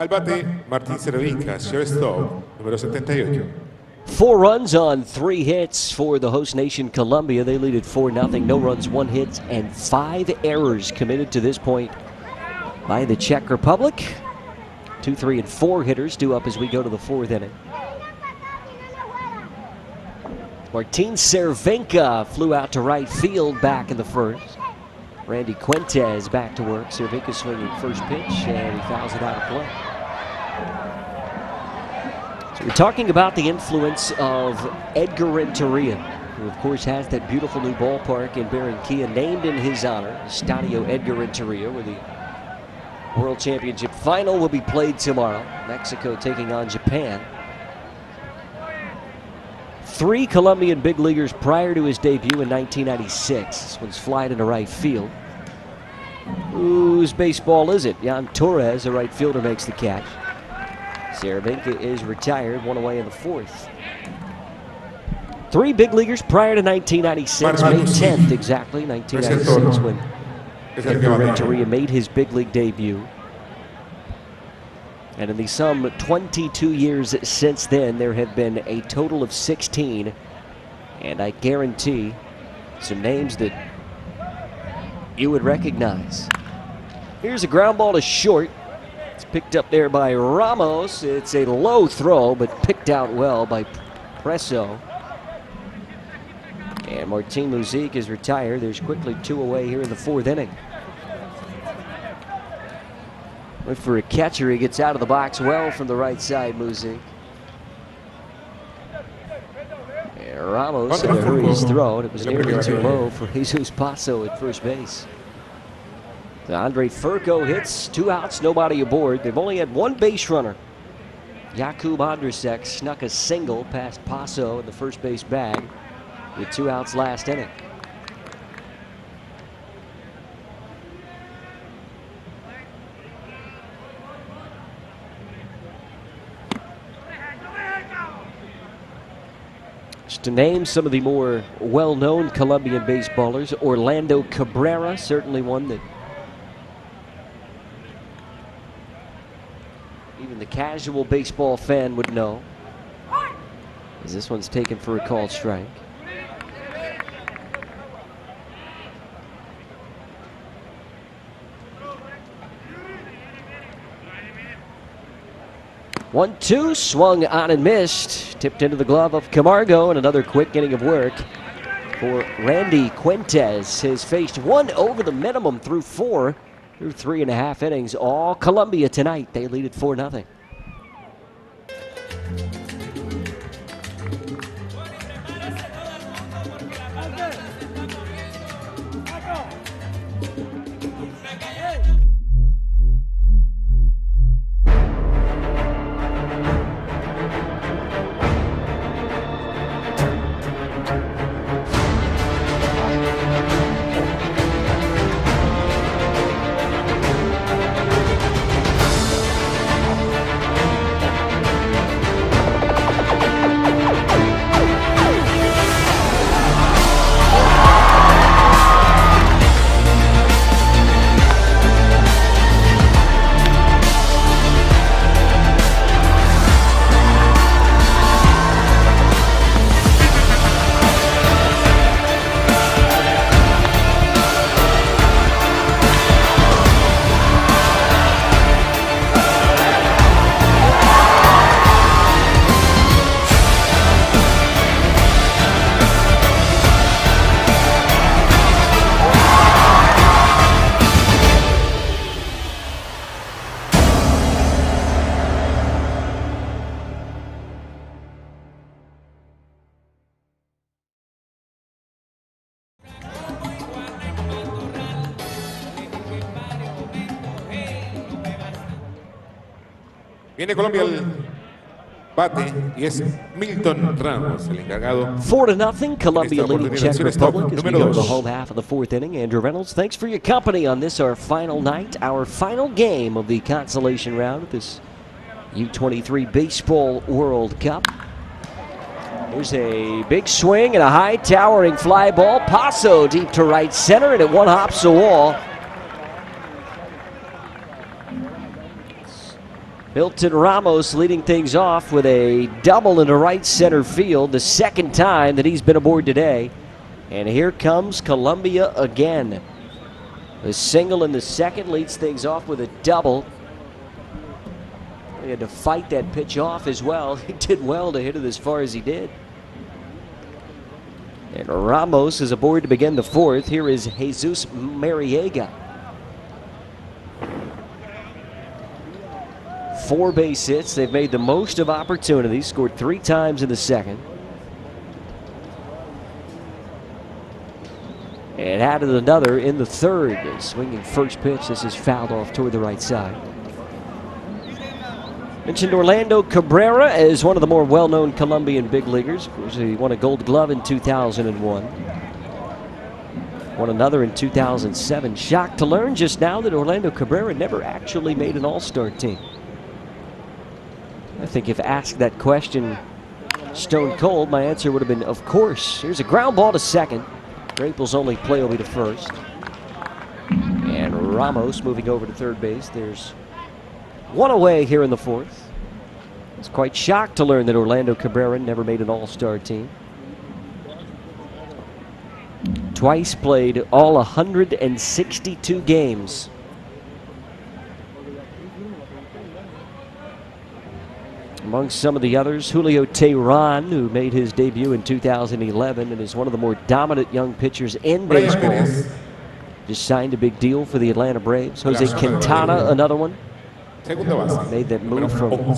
Al bate, Martín Cervica, shortstop, número 78. 4 runs on 3 hits for the host nation Colombia. They lead at 4-0. No runs, 1 hit, and 5 errors committed to this point by the Czech Republic. 2, 3, and 4 hitters due up as we go to the 4th inning. Martín Cervenka flew out to right field back in the first. Randy Quintez back to work. Cervenka swinging first pitch, and he fouls it out of play. So we're talking about the influence of Edgar Renteria, who of course has that beautiful new ballpark in Barranquilla named in his honor, Estadio Edgar Renteria, where the World Championship final will be played tomorrow. Mexico taking on Japan. 3 Colombian big leaguers prior to his debut in 1996. This one's flying into right field. Whose baseball is it? Jan Torres, the right fielder, makes the catch. Cervenka is retired, 1 away in the 4th. 3 big leaguers prior to 1996, May 10th exactly, 1996, when Edgar Renteria made his big league debut. And in the some 22 years since then, there have been a total of 16. And I guarantee some names that you would recognize. Here's a ground ball to short. It's picked up there by Ramos. It's a low throw, but picked out well by Presso. And Martin Muzik is retired. There's quickly 2 away here in the 4th inning. But for a catcher, he gets out of the box well from the right side, Muzik. And Ramos had to hurry his throw, and it was nearly too low for Jesus Paso at first base. So Andre Furco hits, 2 outs, nobody aboard. They've only had 1 base runner. Jakub Andrusek snuck a single past Paso in the first base bag with 2 outs last inning. Just to name some of the more well-known Colombian baseballers, Orlando Cabrera, certainly one that even the casual baseball fan would know, as this one's taken for a called strike. One, 2, swung on and missed. Tipped into the glove of Camargo, and another quick inning of work for Randy Quintez. Has faced 1 over the minimum through 4, through 3.5 innings. All Colombia tonight. They lead at 4-0. Viene Colombia al bate y es Milton Ramos, el encargado. 4-0, Colombia leading Czech Republic as we go to the home half of the 4th inning. Andrew Reynolds, thanks for your company on this, our final night, our final game of the consolation round of this U-23 Baseball World Cup. There's a big swing and a high towering fly ball. Paso deep to right center, and it one-hops the wall. Milton Ramos leading things off with a double into right center field, the second time that he's been aboard today. And here comes Colombia again. A single in the second leads things off with a double. He had to fight that pitch off as well. He did well to hit it as far as he did. And Ramos is aboard to begin the fourth. Here is Jesus Mariega. 4 base hits. They've made the most of opportunities. Scored 3 times in the second. And added another in the third. Swinging first pitch. This is fouled off toward the right side. Mentioned Orlando Cabrera as one of the more well-known Colombian big leaguers. Of course, he won a Gold Glove in 2001. Won another in 2007. Shocked to learn just now that Orlando Cabrera never actually made an All-Star team. I think if asked that question stone cold, my answer would have been, of course. Here's a ground ball to second. Grapel's only play will be to first. And Ramos moving over to third base. There's one away here in the fourth. I was quite shocked to learn that Orlando Cabrera never made an All-Star team. Twice played all 162 games. Among some of the others, Julio Teheran, who made his debut in 2011 and is one of the more dominant young pitchers in baseball. Just signed a big deal for the Atlanta Braves. Jose Quintana, another one. Made that move from,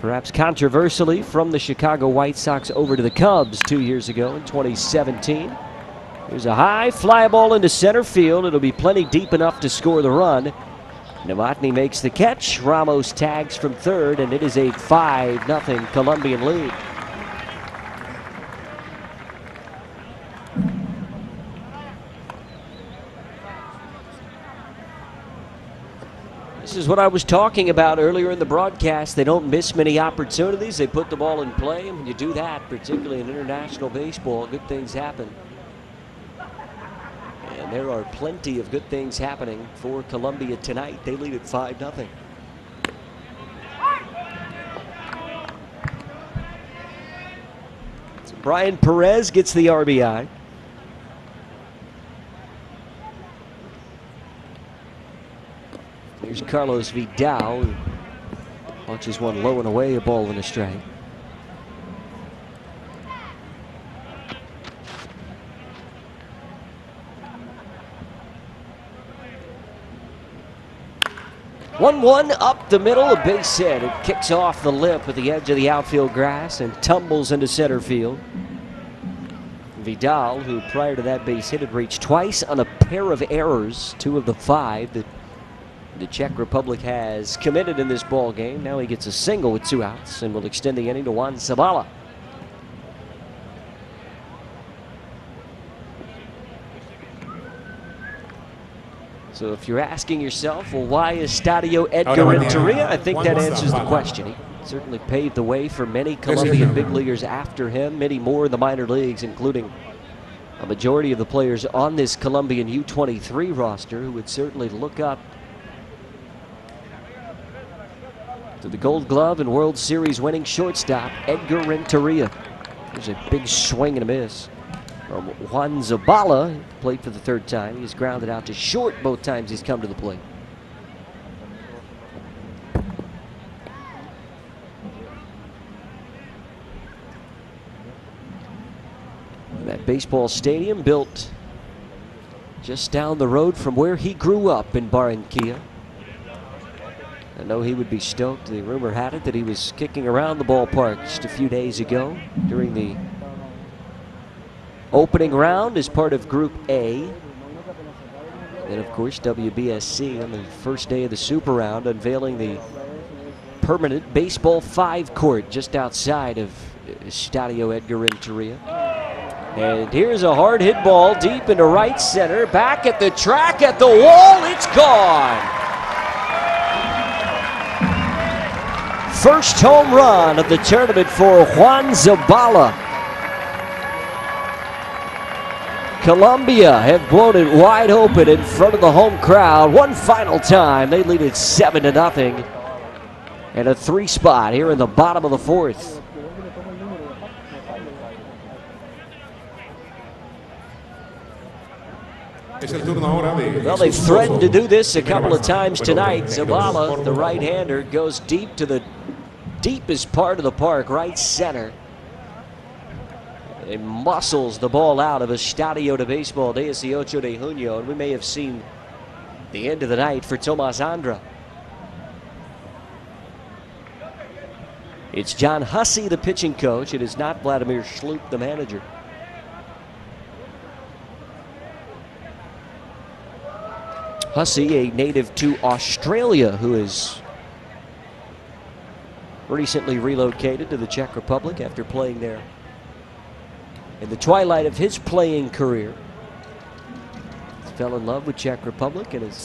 perhaps controversially, from the Chicago White Sox over to the Cubs 2 years ago in 2017. There's a high fly ball into center field. It'll be plenty deep enough to score the run. Novotny makes the catch. Ramos tags from third, and it is a 5-0 Colombian lead. This is what I was talking about earlier in the broadcast. They don't miss many opportunities. They put the ball in play, and when you do that, particularly in international baseball, good things happen. And there are plenty of good things happening for Colombia tonight. They lead at 5-0. So Brian Perez gets the RBI. Here's Carlos Vidal, who punches one low and away, a ball and a strike. One up the middle, a base hit. It kicks off the lip at the edge of the outfield grass and tumbles into center field. Vidal, who prior to that base hit had reached twice on a pair of errors, 2 of the 5 that the Czech Republic has committed in this ball game. Now he gets a single with 2 outs and will extend the inning to Juan Zabala. So if you're asking yourself, well, why is Estadio Edgar Renteria? I think that answers the question. He certainly paved the way for many Colombian big leaguers after him, many more in the minor leagues, including a majority of the players on this Colombian U-23 roster who would certainly look up to the Gold Glove and World Series winning shortstop, Edgar Renteria. There's a big swing and a miss from Juan Zabala, played for the 3rd time. He's grounded out to short both times he's come to the plate. That baseball stadium built just down the road from where he grew up in Barranquilla. I know he would be stoked. The rumor had it that he was kicking around the ballpark just a few days ago during the opening round as part of Group A. And of course, WBSC on the first day of the Super Round unveiling the permanent Baseball 5 court just outside of Estadio Edgar Renteria. And here's a hard hit ball deep into right center. Back at the track, at the wall, it's gone. First home run of the tournament for Juan Zabala. Colombia have blown it wide open in front of the home crowd. One final time. They lead it 7-0. and a 3 spot here in the bottom of the 4th. Well, they've threatened to do this a couple of times tonight. Zabala, the right-hander, goes deep to the deepest part of the park, right center. It muscles the ball out of Estadio de Béisbol de 18 de Junio, and we may have seen the end of the night for Tomas Andra. It's John Hussey, the pitching coach. It is not Vladimir Schloop, the manager. Hussey, a native to Australia, who is recently relocated to the Czech Republic after playing there in the twilight of his playing career. He fell in love with Czech Republic and has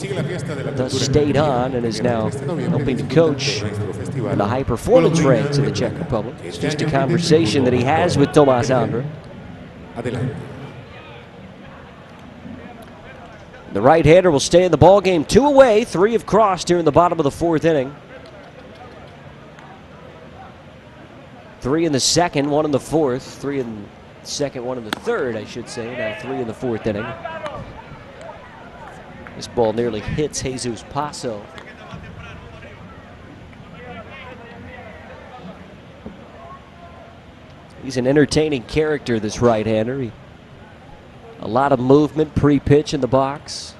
thus stayed on and is now helping to coach in the high performance ranks in the Czech Republic. It's just a conversation that he has with Tomas Andra. The right-hander will stay in the ball game. 2 away, 3 have crossed here in the bottom of the 4th inning. 3 in the second, 1 in the 4th. 3 in the second, 1 in the 3rd, I should say. Now 3 in the 4th inning. This ball nearly hits Jesus Paso. He's an entertaining character, this right-hander. A lot of movement pre-pitch in the box.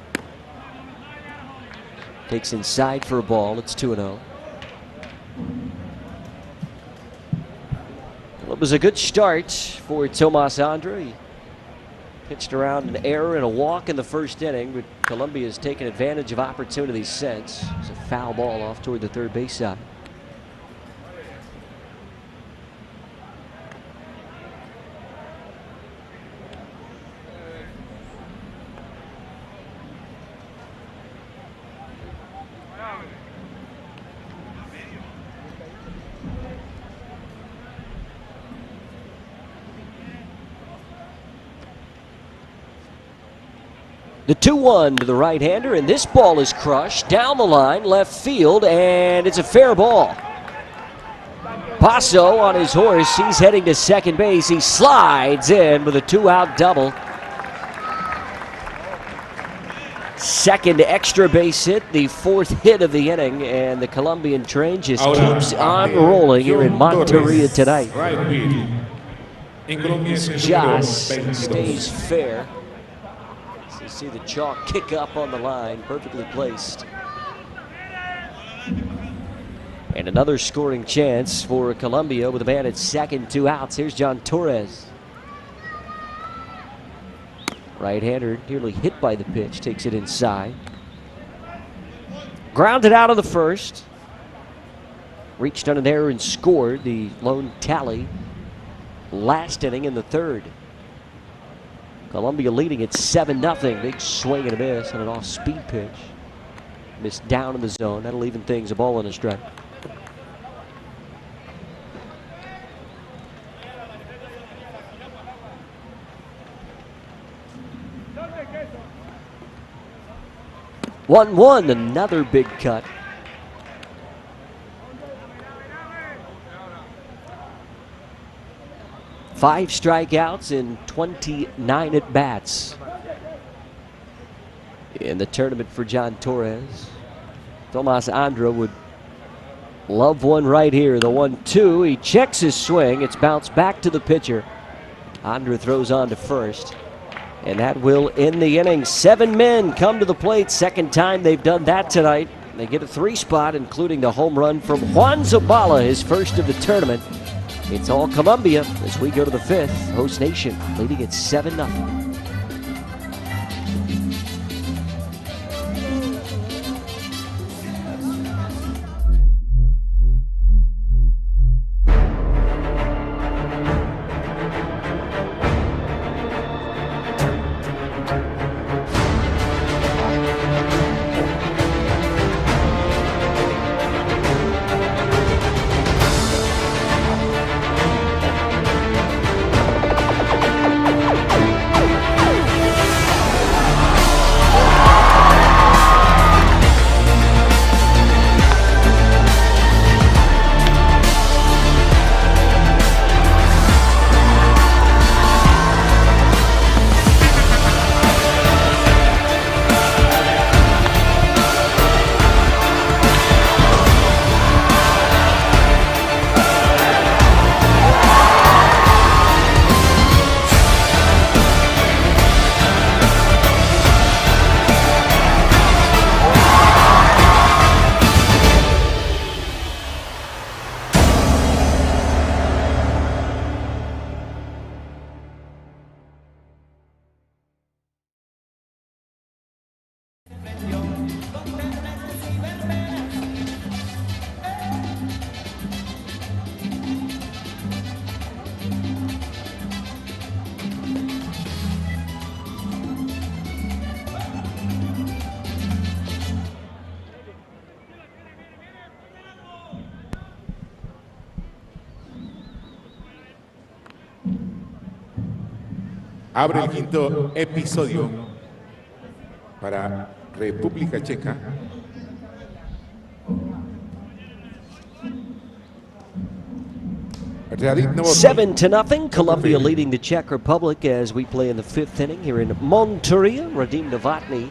Takes inside for a ball. It's 2-0. Well, it was a good start for Tomas Andra. He pitched around an error and a walk in the 1st inning, but Colombia has taken advantage of opportunities since. It's a foul ball off toward the 3rd base side. The 2-1 to the right-hander, and this ball is crushed down the line, left field, and it's a fair ball. Paso on his horse, he's heading to second base. He slides in with a 2-out double. Second extra base hit, the 4th hit of the inning, and the Colombian train just keeps on rolling here in Monteria tonight. Joss stays fair. You see the chalk kick up on the line, perfectly placed. And another scoring chance for Colombia with a man at second, 2 outs. Here's John Torres. Right-hander nearly hit by the pitch, takes it inside. Grounded out of the 1st. Reached on an error and scored the lone tally last inning in the 3rd. Colombia leading at 7-0. Big swing and a miss on an off-speed pitch. Missed down in the zone. That'll even things, a ball and a strike. One, another big cut. Five strikeouts in 29 at-bats in the tournament for John Torres. Tomas Andra would love one right here. The 1-2. He checks his swing. It's bounced back to the pitcher. Andra throws on to first. And that will end the inning. 7 men come to the plate. Second time they've done that tonight. They get a 3 spot, including the home run from Juan Zabala, his first of the tournament. It's all Colombia as we go to the 5th. Host nation leading at 7-0. Abre el quinto episodio para República Checa. Radit Novotny. 7-0, Colombia leading the Czech Republic as we play in the 5th inning here in Monteria. Radit Novotny,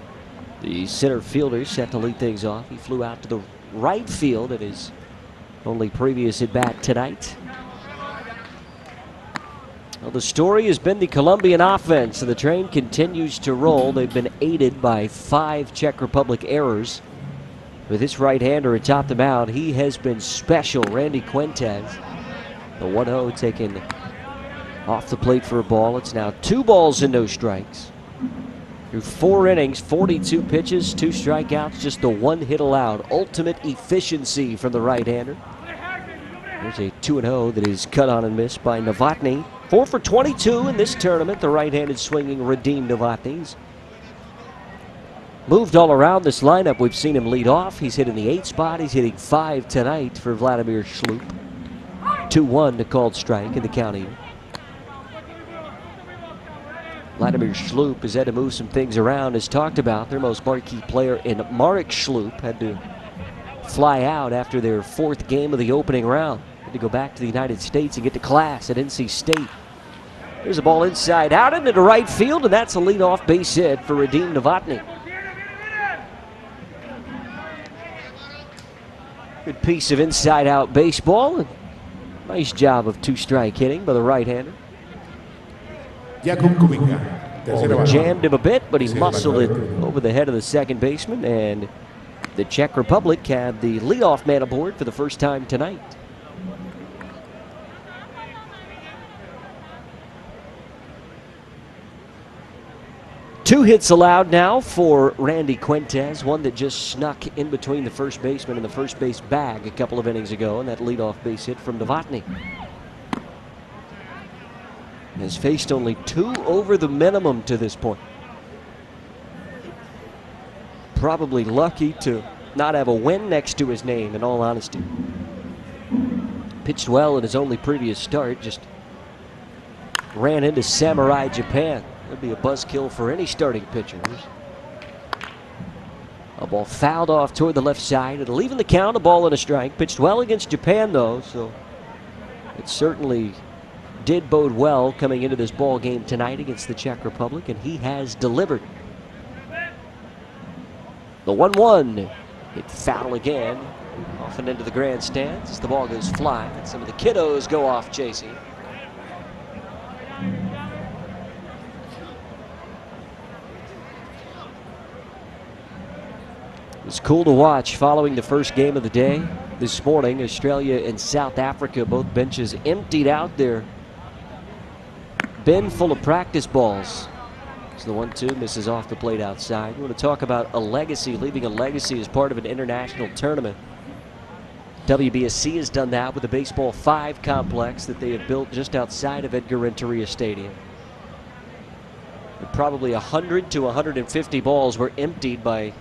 the center fielder, set to lead things off. He flew out to the right field at his only previous at bat tonight. Well, the story has been the Colombian offense, and the train continues to roll. They've been aided by 5 Czech Republic errors. With this right-hander atop the mound, he has been special. Randy Quintez, the 1-0 taken off the plate for a ball. It's now 2 balls and no strikes. Through 4 innings, 42 pitches, 2 strikeouts, just the 1 hit allowed. Ultimate efficiency from the right-hander. There's a 2-0 that is cut on and missed by Novotny. 4 for 22 in this tournament. The right-handed swinging Radit Novotny's moved all around this lineup. We've seen him lead off. He's hitting the 8 spot. He's hitting 5 tonight for Vladimir Schlup. 2-1 to called strike in the count here. Vladimir Schlup has had to move some things around, as talked about. Their most marquee player in Marek Schlup had to fly out after their 4th game of the opening round. Had to go back to the United States and get to class at NC State. There's a ball inside out into the right field, and that's a leadoff base hit for Radit Novotny. Good piece of inside-out baseball. And nice job of 2-strike hitting by the right-hander. Jammed him a bit, but he muscled it over the head of the second baseman, and the Czech Republic had the leadoff man aboard for the first time tonight. Two hits allowed now for Randy Quintez, one that just snuck in between the first baseman and the first base bag a couple of innings ago, and that leadoff base hit from Novotny. Has faced only 2 over the minimum to this point. Probably lucky to not have a win next to his name, in all honesty. Pitched well in his only previous start, just ran into Samurai Japan. That'd be a buzzkill for any starting pitcher. A ball fouled off toward the left side. It'll leave in the count, a ball and a strike. Pitched well against Japan, though, so it certainly did bode well coming into this ball game tonight against the Czech Republic, and he has delivered. The 1-1 hit foul again, off and into the grandstands as the ball goes flying, and some of the kiddos go off chasing. It was cool to watch following the first game of the day this morning. Australia and South Africa, both benches emptied out their bin full of practice balls. So the 1-2 misses off the plate outside. We want to talk about a legacy, leaving a legacy as part of an international tournament. WBSC has done that with the Baseball 5 complex that they have built just outside of Edgar Renteria Stadium. And probably 100 to 150 balls were emptied by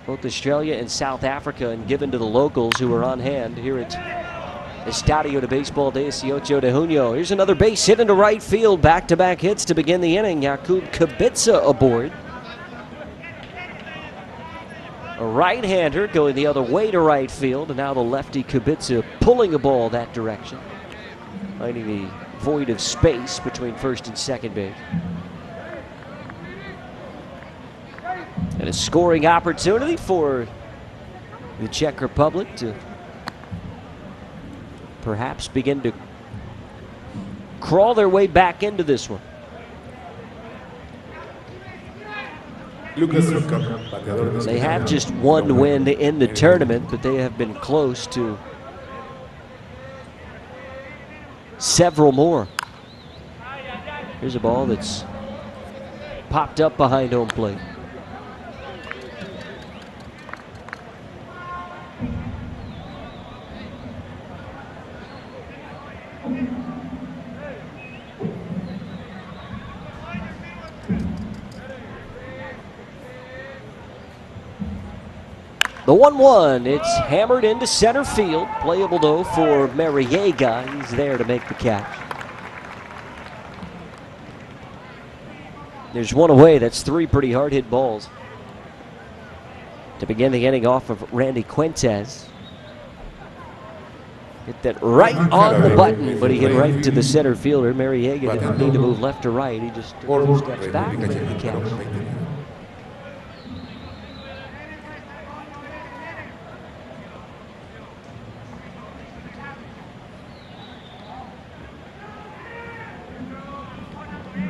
both Australia and South Africa and given to the locals who were on hand here at Estadio de Béisbol de 18 de Junio. Here's another base hit into right field. Back-to-back hits to begin the inning. Jakub Kubica aboard. A right-hander going the other way to right field, and now the lefty Kubica pulling a ball that direction, finding the void of space between first and second base. And a scoring opportunity for the Czech Republic to perhaps begin to crawl their way back into this one. They have just 1 win in the tournament, but they have been close to several more. Here's a ball that's popped up behind home plate. The 1-1, it's hammered into center field. Playable though for Mariega. He's there to make the catch. There's one away. That's 3 pretty hard hit balls. To begin the inning off of Randy Quintez. Hit that right on the button, but he hit right to the center fielder. Mariega didn't need to move left or right. He just took 2 steps back and made the catch.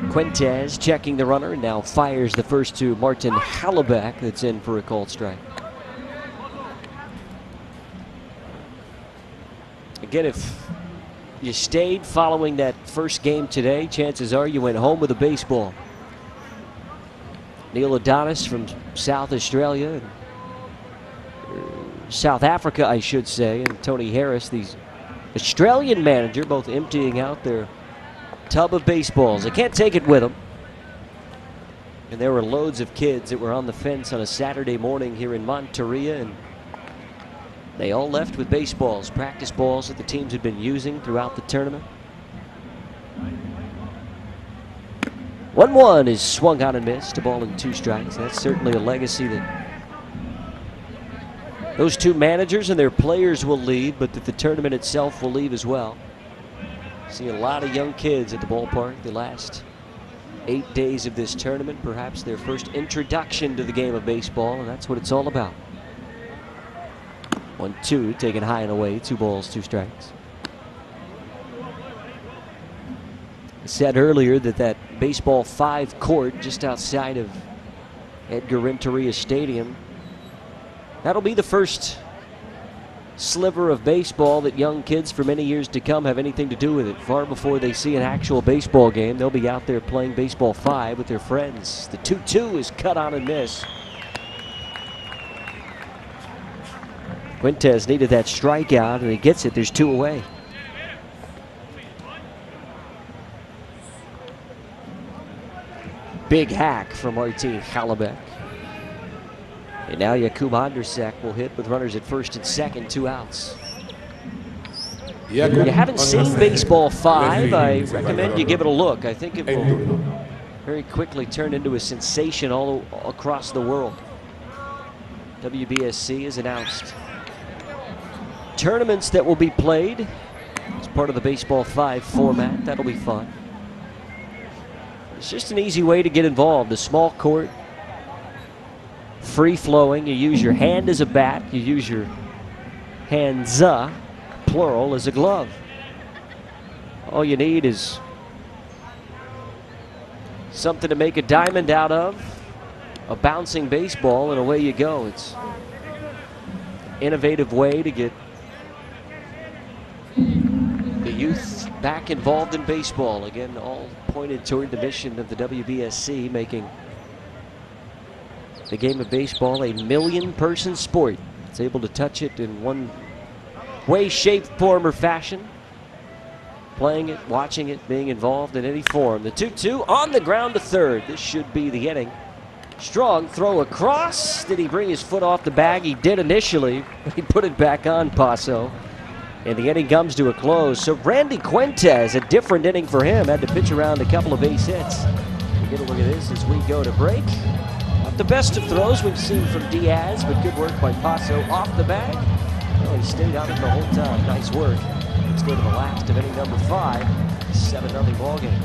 Quintez checking the runner and now fires the first to Martin Hallebeck. That's in for a called strike. Again, if you stayed following that first game today, chances are you went home with a baseball. Neil Adonis from South Australia, South Africa, I should say, and Tony Harris, the Australian manager, both emptying out their tub of baseballs. They can't take it with them. And there were loads of kids that were on the fence on a Saturday morning here in Monteria, and they all left with baseballs, practice balls that the teams had been using throughout the tournament. 1-1 is swung on and missed, a ball and 2 strikes. That's certainly a legacy that those 2 managers and their players will leave, but that the tournament itself will leave as well. See a lot of young kids at the ballpark the last 8 days of this tournament, perhaps their first introduction to the game of baseball, and that's what it's all about. 1-2, taken high and away, 2 balls, 2 strikes. I said earlier that Baseball 5 court just outside of Edgar Renteria Stadium, that'll be the first sliver of baseball that young kids for many years to come have anything to do with it. Far before they see an actual baseball game, they'll be out there playing Baseball 5 with their friends. The 2-2 is cut on and miss. Quintez needed that strikeout, and he gets it. There's 2 away. Big hack from Martin Hallebeck. And now Jakub Andersek will hit with runners at first and second, 2 outs. If you haven't seen Baseball 5, I recommend you give it a look. I think it will very quickly turn into a sensation all across the world. WBSC has announced tournaments that will be played as part of the Baseball 5 format. That'll be fun. It's just an easy way to get involved. A small court, free-flowing. You use your hand as a bat. You use your hands, plural, as a glove. All you need is something to make a diamond out of, a bouncing baseball, and away you go. It's an innovative way to get the youth back involved in baseball. Again, all pointed toward the mission of the WBSC, making the game of baseball a million-person sport. It's able to touch it in one way, shape, form, or fashion. Playing it, watching it, being involved in any form. The 2-2 on the ground to third. This should be the inning. Strong throw across. Did he bring his foot off the bag? He did initially, but he put it back on, Paso. And the inning comes to a close. So Randy Quintez, a different inning for him. Had to pitch around a couple of base hits. We'll get a look at this as we go to break. Not the best of throws we've seen from Diaz, but good work by Paso off the bag. Well, he stayed on it the whole time. Nice work. Let's go to the last of inning number 5. 7-0 ball game.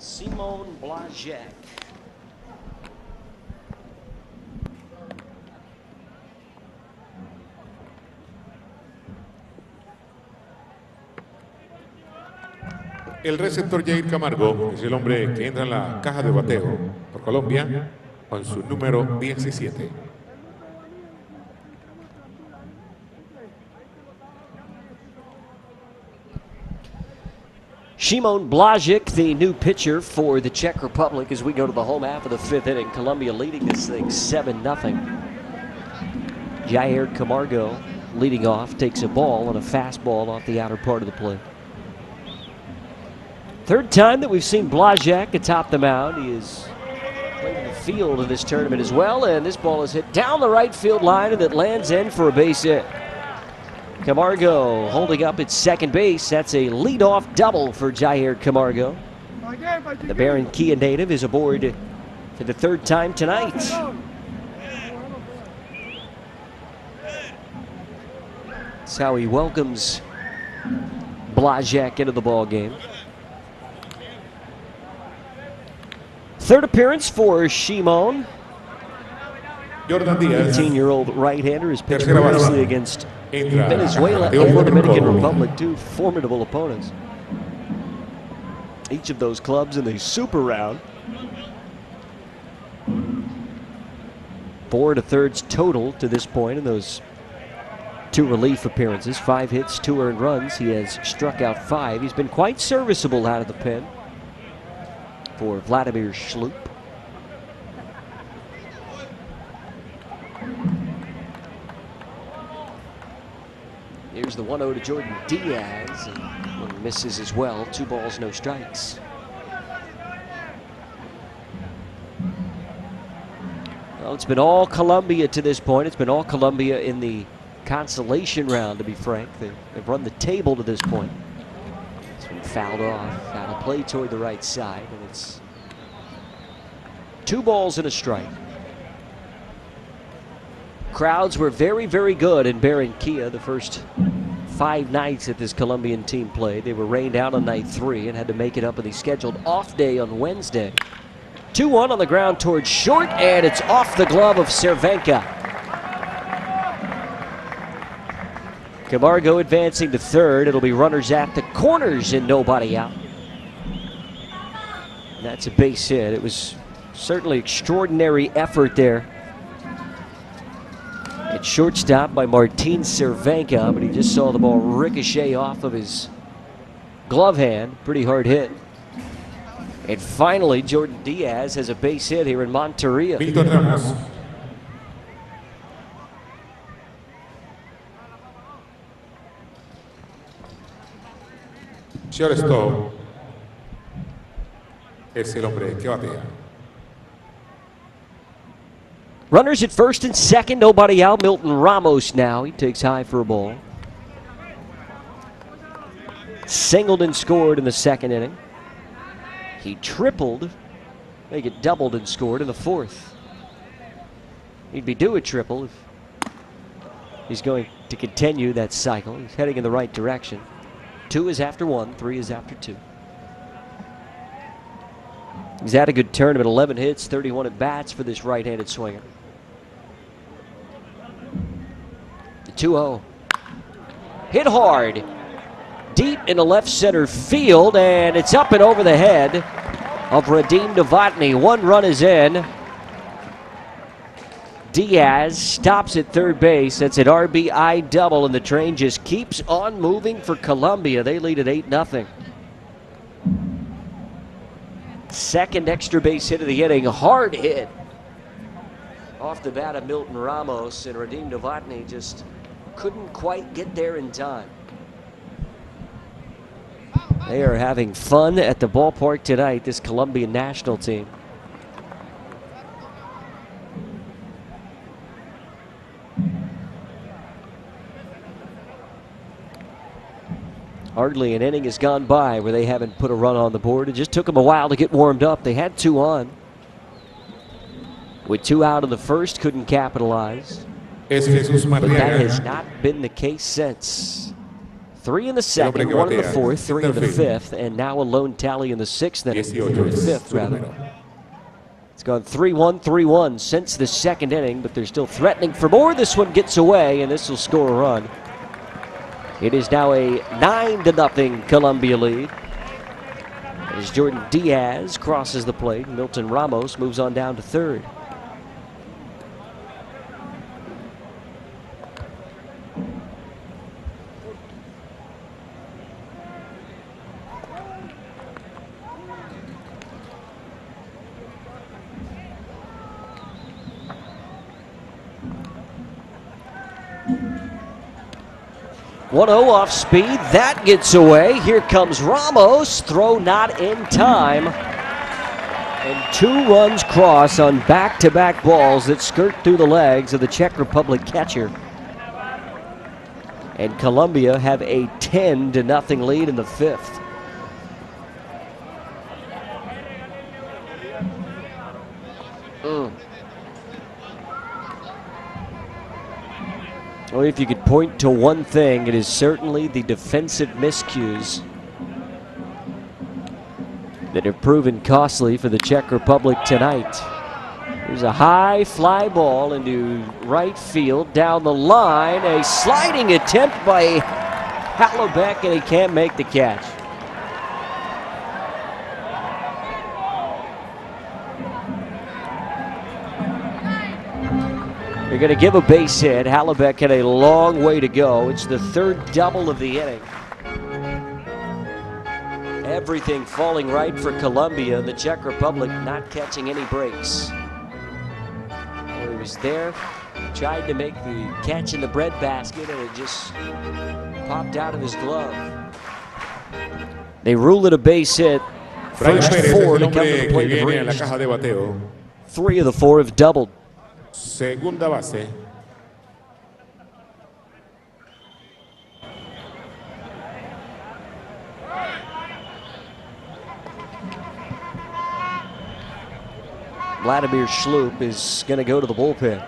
Simon Blajek. El receptor Jair Camargo es el hombre que entra en la caja de bateo por Colombia con su número 17. Shimon Blajek, the new pitcher for the Czech Republic, as we go to the home half of the 5th inning. Colombia leading this thing 7-0. Jair Camargo leading off, takes a ball on a fastball off the outer part of the plate. Third time that we've seen Blajek atop the mound. He is played in the field in this tournament as well, and this ball is hit down the right field line, and it lands in for a base hit. Camargo holding up at second base. That's a leadoff double for Jair Camargo. The Barranquilla native is aboard for the third time tonight. That's how he welcomes Blajek into the ball game. Third appearance for Shimon. 18-year-old right-hander is pitching nicely against Venezuela and the Dominican Republic, two formidable opponents. Each of those clubs in the super round. 4 2/3 total to this point in those 2 relief appearances. 5 hits, 2 earned runs. He has struck out 5. He's been quite serviceable out of the pen for Vladimir Schloop. Here's the 1-0 to Jordan Diaz. And one misses as well. 2 balls, no strikes. Well, it's been all Colombia to this point. It's been all Colombia in the consolation round, to be frank. They've run the table to this point. It's been fouled off. Out of play toward the right side, and it's 2 balls and a strike. Crowds were very, very good in Barranquilla the first 5 nights that this Colombian team played. They were rained out on night 3 and had to make it up in the scheduled off day on Wednesday. 2-1 on the ground towards short, and it's off the glove of Cervenka. Camargo advancing to third. It'll be runners at the corners and nobody out. And that's a base hit. It was certainly extraordinary effort there at shortstop by Martin Cervenka, but he just saw the ball ricochet off of his glove hand. Pretty hard hit. And finally, Jordan Diaz has a base hit here in Monteria. Shortstop es el hombre que batea. Runners at first and second, nobody out. Milton Ramos now. He takes high for a ball. Singled and scored in the second inning. He tripled, make it doubled and scored in the 4th. He'd be due a triple if he's going to continue that cycle. He's heading in the right direction. 2 is after 1, 3 is after 2. He's had a good tournament, 11 hits, 31 at bats for this right-handed swinger. The 2-0. Hit hard. Deep in the left center field, and it's up and over the head of Radim Novotny. 1 run is in. Diaz stops at third base. That's an RBI double, and the train just keeps on moving for Colombia. They lead at 8-0. Second extra base hit of the inning. Hard hit off the bat of Milton Ramos, and Radim Novotny just couldn't quite get there in time. They are having fun at the ballpark tonight, this Colombian national team. Hardly an inning has gone by where they haven't put a run on the board. It just took them a while to get warmed up. They had 2 on. With 2 out in the first, couldn't capitalize. But that has not been the case since. 3 in the second, 1 in the fourth, 3 in the fifth, and now a lone tally in the sixth inning, fifth rather. It's gone 3-1, 3-1 since the second inning, but they're still threatening for more. This one gets away, and this will score a run. It is now a 9-0 Colombia lead. As Jordan Diaz crosses the plate, Milton Ramos moves on down to third. One 0 off speed, that gets away. Here comes Ramos, throw not in time. And 2 runs cross on back-to-back balls that skirt through the legs of the Czech Republic catcher. And Colombia have a 10-0 lead in the fifth. Well, if you could point to one thing, it is certainly the defensive miscues that have proven costly for the Czech Republic tonight. There's a high fly ball into right field down the line. A sliding attempt by Hallebeck, and he can't make the catch. They're going to give a base hit. Hallebeck had a long way to go. It's the third double of the inning. Everything falling right for Colombia. The Czech Republic not catching any breaks. Well, he was there, tried to make the catch in the breadbasket, and it just popped out of his glove. They rule it a base hit. First 4 to come to the plate have reached. 3 of the 4 have doubled. Segunda base. Vladimir Schloop is going to go to the bullpen.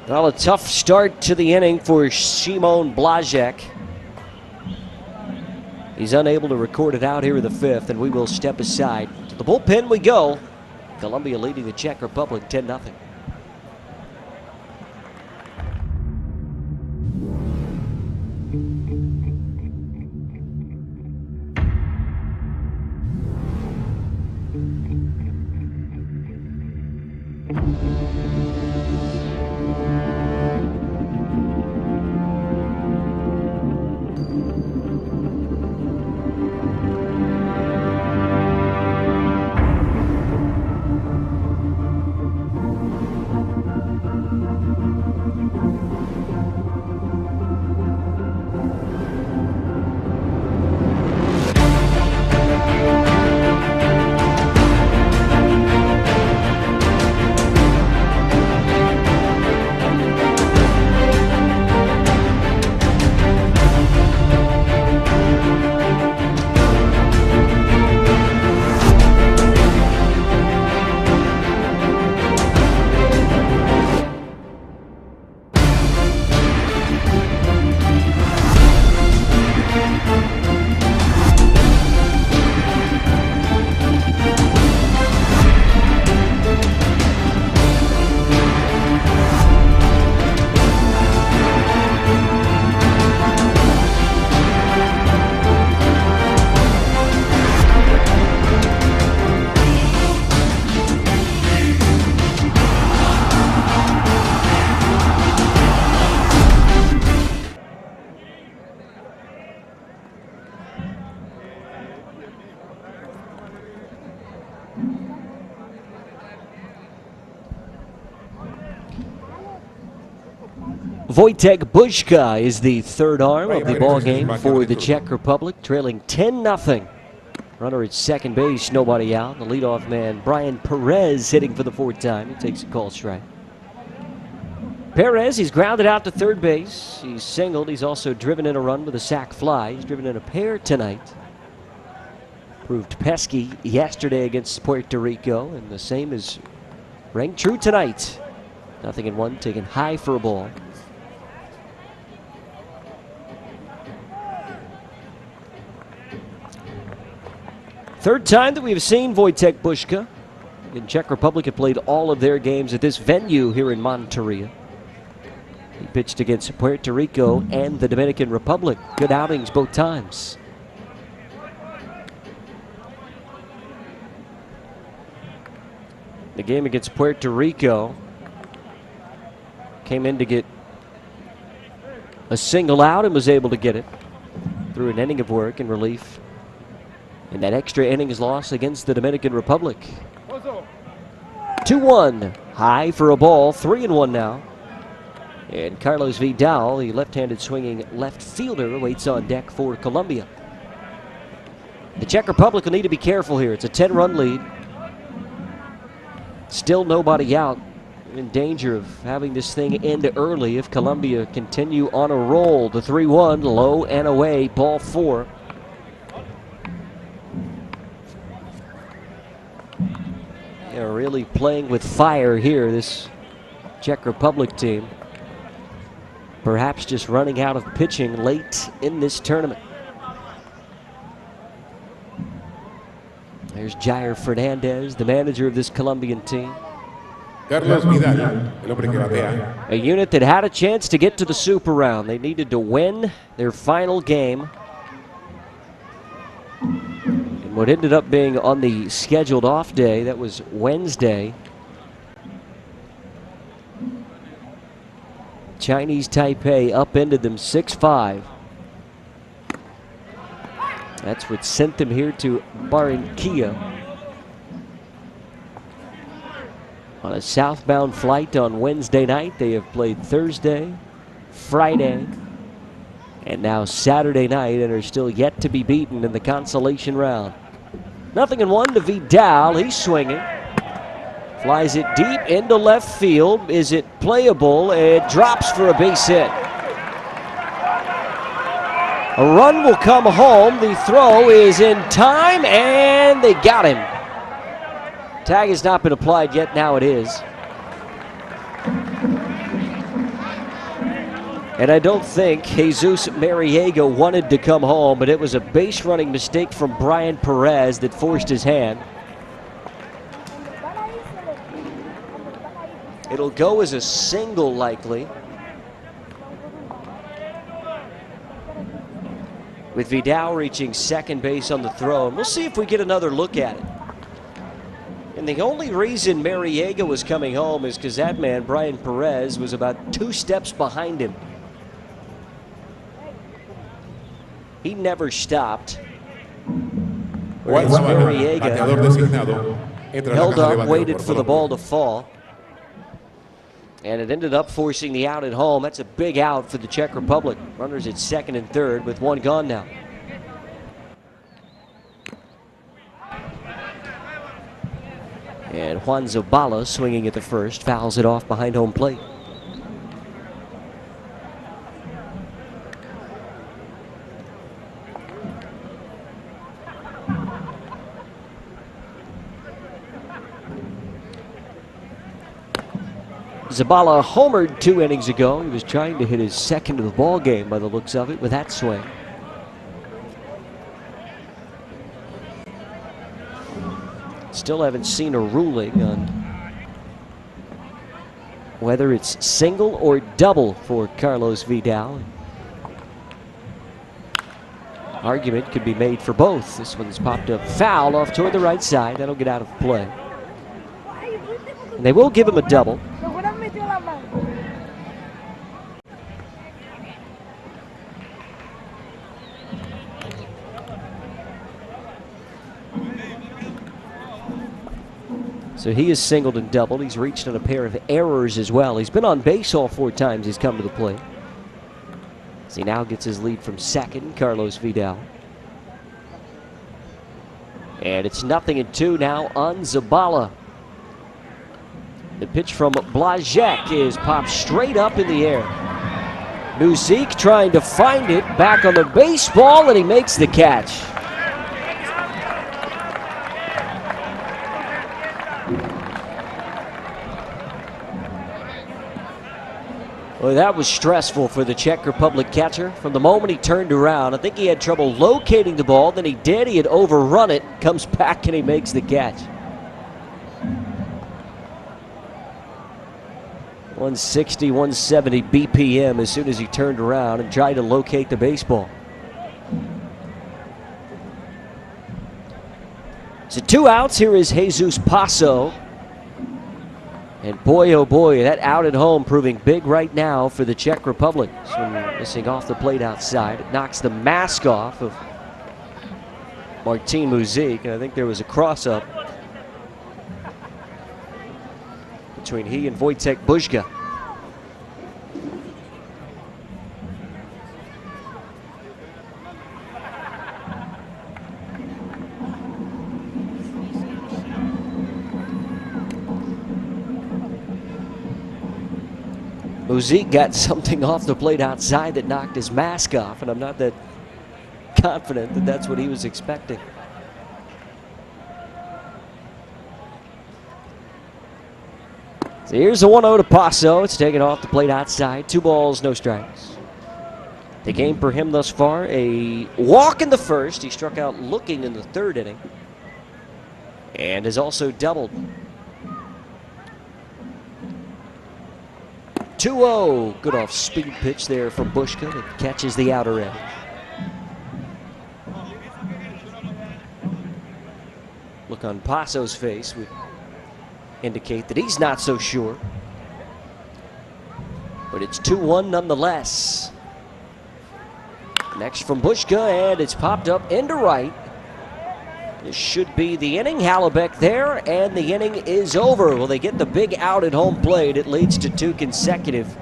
Well, a tough start to the inning for Szymon Blaszczak. He's unable to record it out here in the fifth, and we will step aside. To the bullpen we go. Colombia leading the Czech Republic 10-0. Wojtek Buźka is the third arm of the ball game for the Czech Republic, trailing 10-0. Runner at second base, nobody out. The leadoff man, Brian Perez, hitting for the fourth time. He takes a call strike. Perez, he's grounded out to third base. He's singled. He's also driven in a run with a sac fly. He's driven in a pair tonight. Proved pesky yesterday against Puerto Rico, and the same is rang true tonight. 0-1, taken high for a ball. Third time that we've seen Wojtek Bushka. In Czech Republic have played all of their games at this venue here in Monteria. He pitched against Puerto Rico and the Dominican Republic. Good outings both times. The game against Puerto Rico, came in to get a single out and was able to get it through an inning of work in relief. And that extra innings loss against the Dominican Republic. 2-1, high for a ball, 3-1 now. And Carlos Vidal, the left-handed swinging left fielder, waits on deck for Colombia. The Czech Republic will need to be careful here. It's a 10-run lead. Still nobody out. In danger of having this thing end early if Colombia continue on a roll. The 3-1, low and away, ball 4. They're really playing with fire here, this Czech Republic team. Perhaps just running out of pitching late in this tournament. There's Jair Fernandez, the manager of this Colombian team. Carlos Vidal, el hombre que batea. A unit that had a chance to get to the Super Round. They needed to win their final game. And what ended up being on the scheduled off day, that was Wednesday. Chinese Taipei upended them 6-5. That's what sent them here to Barranquilla on a southbound flight on Wednesday night. They have played Thursday, Friday, and now Saturday night, and are still yet to be beaten in the consolation round. 0-1 to Vidal. He's swinging. Flies it deep into left field. Is it playable? It drops for a base hit. A run will come home. The throw is in time, and they got him. Tag has not been applied yet. Now it is. And I don't think Jesus Mariega wanted to come home, but it was a base running mistake from Brian Perez that forced his hand. It'll go as a single likely, with Vidal reaching second base on the throw. And we'll see if we get another look at it. And the only reason Mariega was coming home is because that man, Brian Perez, was about 2 steps behind him. He never stopped. Whereas Mariega held up, waited for the ball to fall. And it ended up forcing the out at home. That's a big out for the Czech Republic. Runners at second and third with 1 gone now. And Juan Zabala swinging at the first, fouls it off behind home plate. Zabala homered 2 innings ago. He was trying to hit his second of the ball game by the looks of it with that swing. Still haven't seen a ruling on whether it's single or double for Carlos Vidal. Argument could be made for both. This one's popped up foul off toward the right side. That'll get out of play. And they will give him a double. So he is singled and doubled. He's reached on a pair of errors as well. He's been on base all 4 times he's come to the plate. As he now gets his lead from second, Carlos Vidal. And it's 0-2 now on Zabala. The pitch from Blazek is popped straight up in the air. Muzik trying to find it back on the baseball, and he makes the catch. Well, that was stressful for the Czech Republic catcher. From the moment he turned around, I think he had trouble locating the ball. Then he did. He had overrun it. Comes back and he makes the catch. 160, 170 BPM as soon as he turned around and tried to locate the baseball. So 2 outs. Here is Jesus Paso. And boy, oh boy, that out at home proving big right now for the Czech Republic. So missing off the plate outside. It knocks the mask off of Martin Muzik. And I think there was a cross-up between he and Wojtek Buźga. Muzik got something off the plate outside that knocked his mask off, and I'm not that confident that that's what he was expecting. So here's the 1-0 to Paso. It's taken off the plate outside. 2 balls, no strikes. The game for him thus far, a walk in the first. He struck out looking in the 3rd inning and has also doubled. 2-0. Good off-speed pitch there from Buźga that catches the outer edge. Look on Paso's face would indicate that he's not so sure. But it's 2-1 nonetheless. Next from Buźga, and it's popped up into right. This should be the inning. Hallebeck there, and the inning is over. Well, they get the big out at home plate. It leads to 2 consecutive,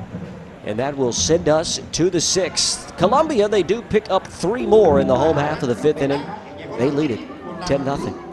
and that will send us to the 6th. Colombia, they do pick up 3 more in the home half of the 5th inning. They lead it 10-0.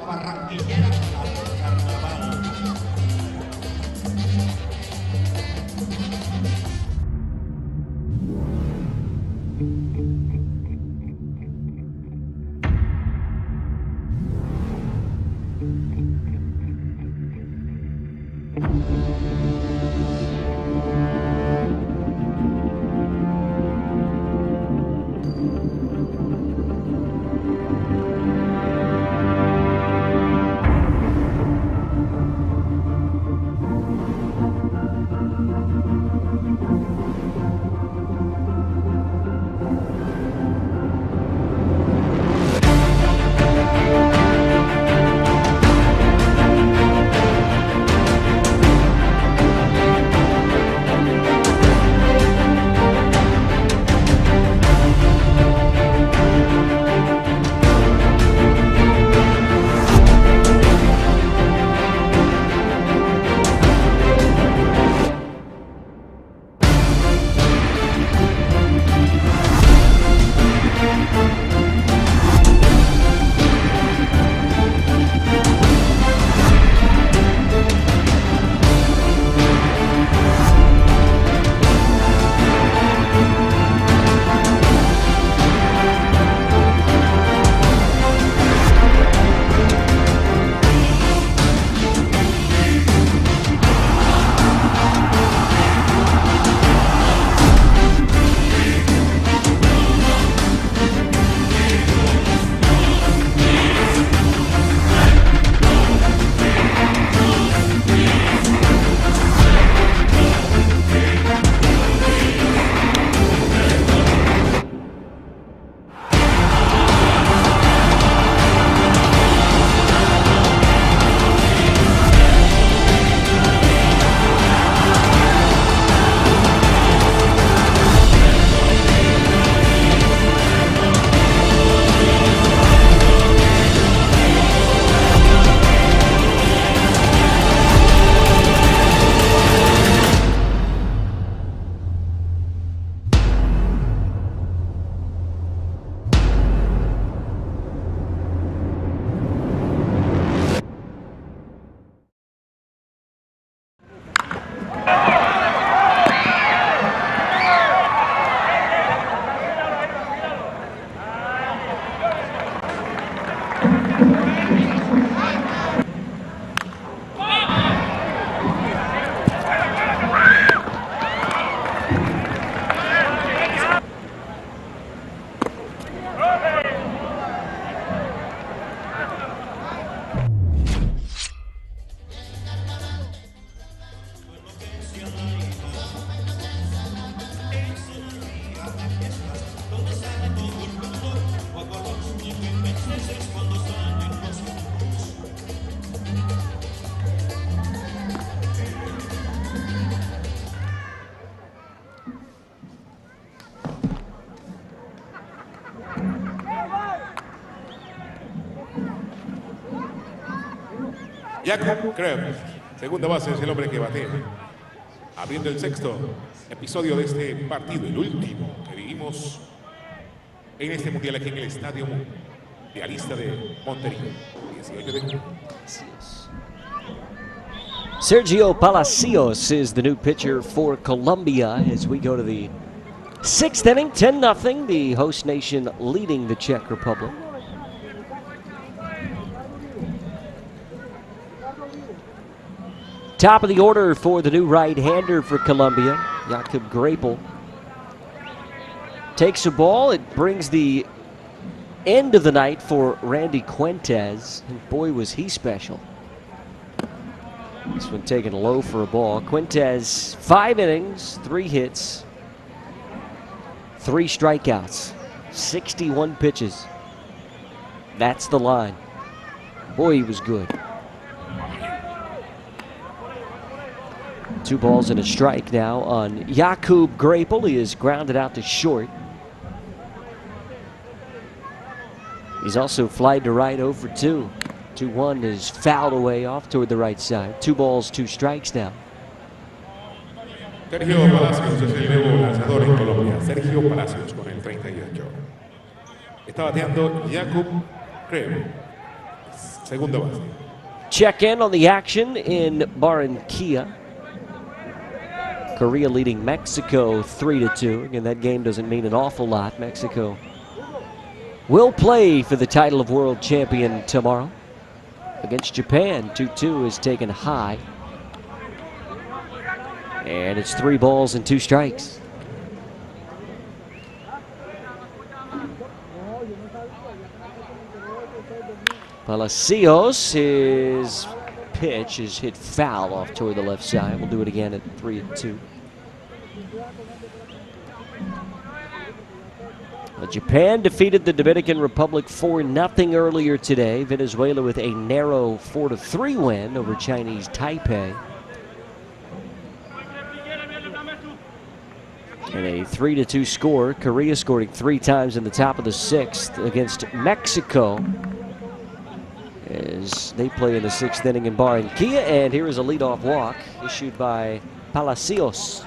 Jacob Kreb, segunda base, es el hombre que batea. Abriendo el sexto episodio de este partido, el último que vivimos en este mundial aquí en el Estadio Mundialista de Montería, 18 de junio. Sergio Palacios is the new pitcher for Colombia as we go to the sixth inning, 10-0, the host nation leading the Czech Republic. Top of the order for the new right-hander for Colombia, Jakob Grapel. Takes a ball, it brings the end of the night for Randy Quintez, and boy was he special. This one taken low for a ball. Quintez, 5 innings, 3 hits, 3 strikeouts, 61 pitches. That's the line. Boy, he was good. 2 balls and a strike now on Jakob Grapel. He is grounded out to short. He's also flied to right 0 for 2. 2-1 is fouled away off toward the right side. 2 balls, 2 strikes now. Sergio Palacios es el nuevo lanzador en Colombia. Sergio Palacios con el 38. Está bateando Jacob Kreb, segunda base. Check in on the action in Barranquilla. Korea leading Mexico 3-2. Again, that game doesn't mean an awful lot. Mexico will play for the title of world champion tomorrow against Japan. 2-2 is taken high. And it's 3 balls and 2 strikes. Palacios, his pitch is hit foul off toward the left side. We'll do it again at 3-2. Japan defeated the Dominican Republic 4-0 earlier today. Venezuela with a narrow 4-3 win over Chinese Taipei. And a 3-2 score. Korea scoring 3 times in the top of the 6th against Mexico as they play in the 6th inning in Barranquilla. And here is a leadoff walk issued by Palacios.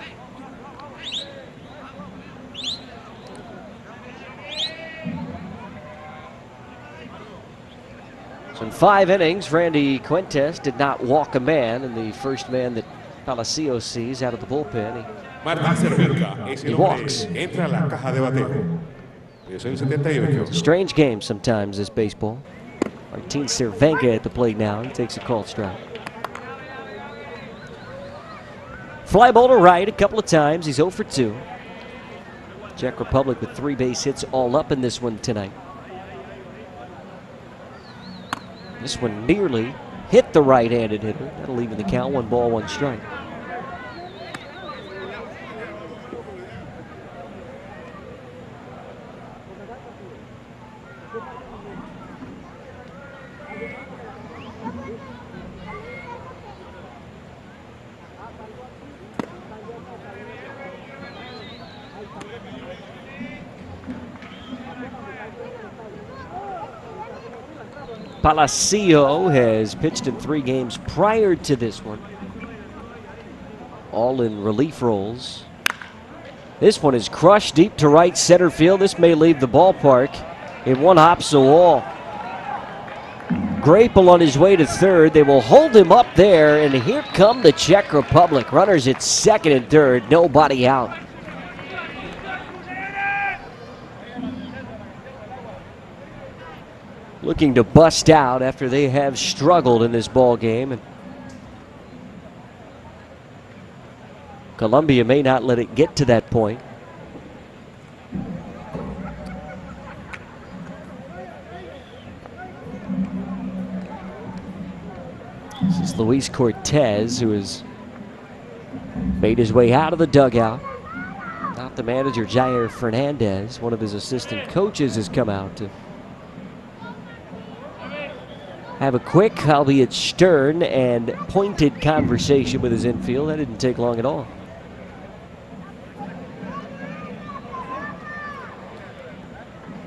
So in 5 innings, Randy Quintez did not walk a man, and the first man that Palacios sees out of the bullpen, he walks. Strange game sometimes, this baseball. Martin Cervenka at the plate now. He takes a called strike. Fly ball to right a couple of times. He's 0 for 2. Czech Republic with 3 base hits all up in this one tonight. This one nearly hit the right-handed hitter. That'll even the count. 1 ball, 1 strike. Palacio has pitched in 3 games prior to this one, all in relief roles. This one is crushed deep to right center field. This may leave the ballpark in 1 hop so all. Grapel on his way to third. They will hold him up there, and here come the Czech Republic. Runners at second and third, nobody out. Looking to bust out after they have struggled in this ball game. And Colombia may not let it get to that point. This is Luis Cortez, who has made his way out of the dugout. Not the manager, Jair Fernandez. One of his assistant coaches has come out to have a quick, albeit stern and pointed conversation with his infield. That didn't take long at all.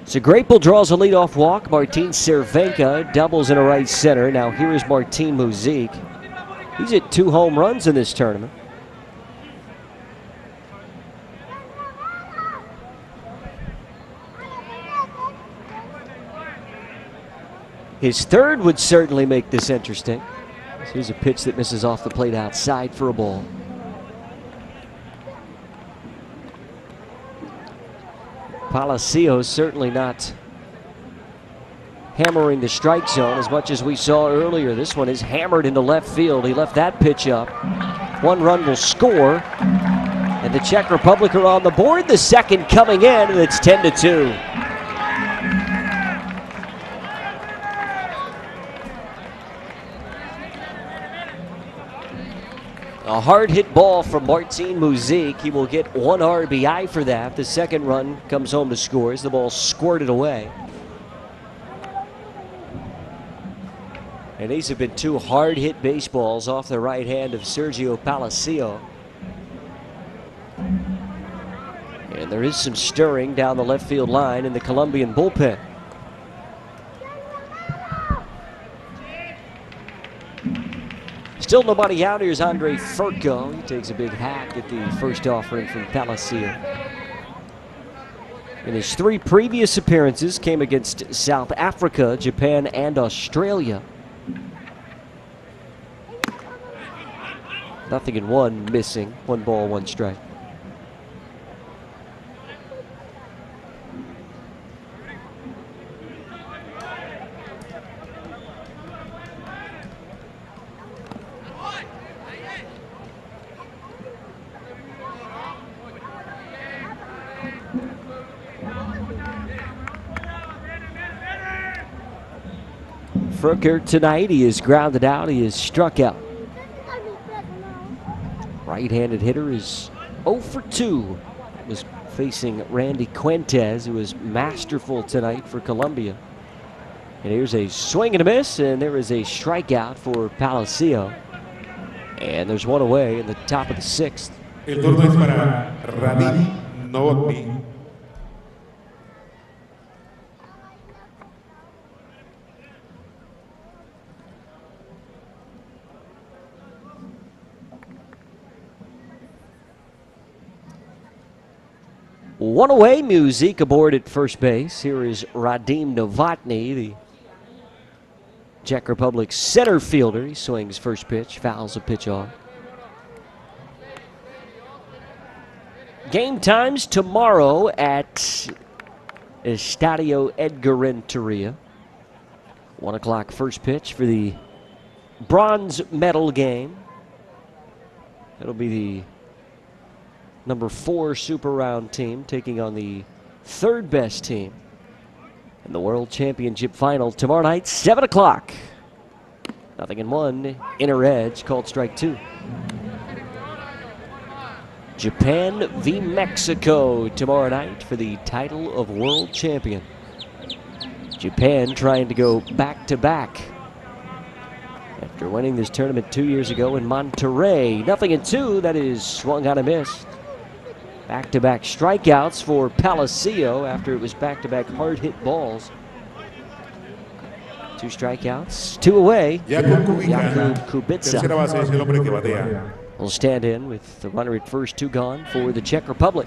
So Grapel draws a leadoff walk. Martin Cervenka doubles in a right center. Now here is Martin Muzik. He's hit 2 home runs in this tournament. His third would certainly make this interesting. Here's a pitch that misses off the plate outside for a ball. Palacio certainly not hammering the strike zone as much as we saw earlier. This one is hammered into left field. He left that pitch up. 1 run will score, and the Czech Republic are on the board. The second coming in, and it's 10-2. A hard hit ball from Martin Muzik. He will get 1 RBI for that. The second run comes home to score as the ball squirted away. And these have been 2 hard hit baseballs off the right hand of Sergio Palacio. And there is some stirring down the left field line in the Colombian bullpen. Still nobody out. Here's Andre Furco. He takes a big hack at the first offering from Palacio. And his 3 previous appearances came against South Africa, Japan, and Australia. Nothing in 1, missing. 1 ball, 1 strike. Furker tonight, he is grounded out, he is struck out. Right-handed hitter is 0 for 2. Was facing Randy Quintez, who was masterful tonight for Colombia. And here's a swing and a miss, and there is a strikeout for Palacio. And there's 1 away in the top of the 6th. El turno es para Radim Novotny. One away, Muzik aboard at first base. Here is Radim Novotny, the Czech Republic center fielder. He swings first pitch, fouls a pitch off. Game times tomorrow at Estadio Edgar Renteria. 1 o'clock first pitch for the bronze medal game. That'll be the number 4 Super Round team taking on the 3rd best team in the World Championship final tomorrow night, 7 o'clock. Nothing in 1, inner edge, called strike 2. Japan v. Mexico tomorrow night for the title of world champion. Japan trying to go back-to-back after winning this tournament 2 years ago in Monterrey. Nothing in 2, that is swung on a miss. Back-to-back strikeouts for Palacio after it was back-to-back hard-hit balls. 2 strikeouts, 2 away. Jakub Kubica will stand in with the runner at first, 2 gone for the Czech Republic.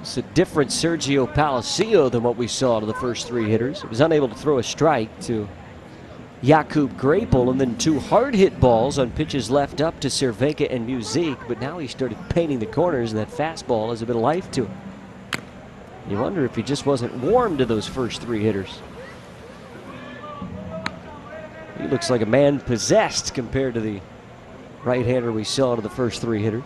It's a different Sergio Palacio than what we saw to the first 3 hitters. He was unable to throw a strike to Jakub Grapel, and then 2 hard hit balls on pitches left up to Cervenka and Muzik, but now he started painting the corners, and that fastball has a bit of life to it. You wonder if he just wasn't warm to those first 3 hitters. He looks like a man possessed compared to the right-hander we saw to the first 3 hitters.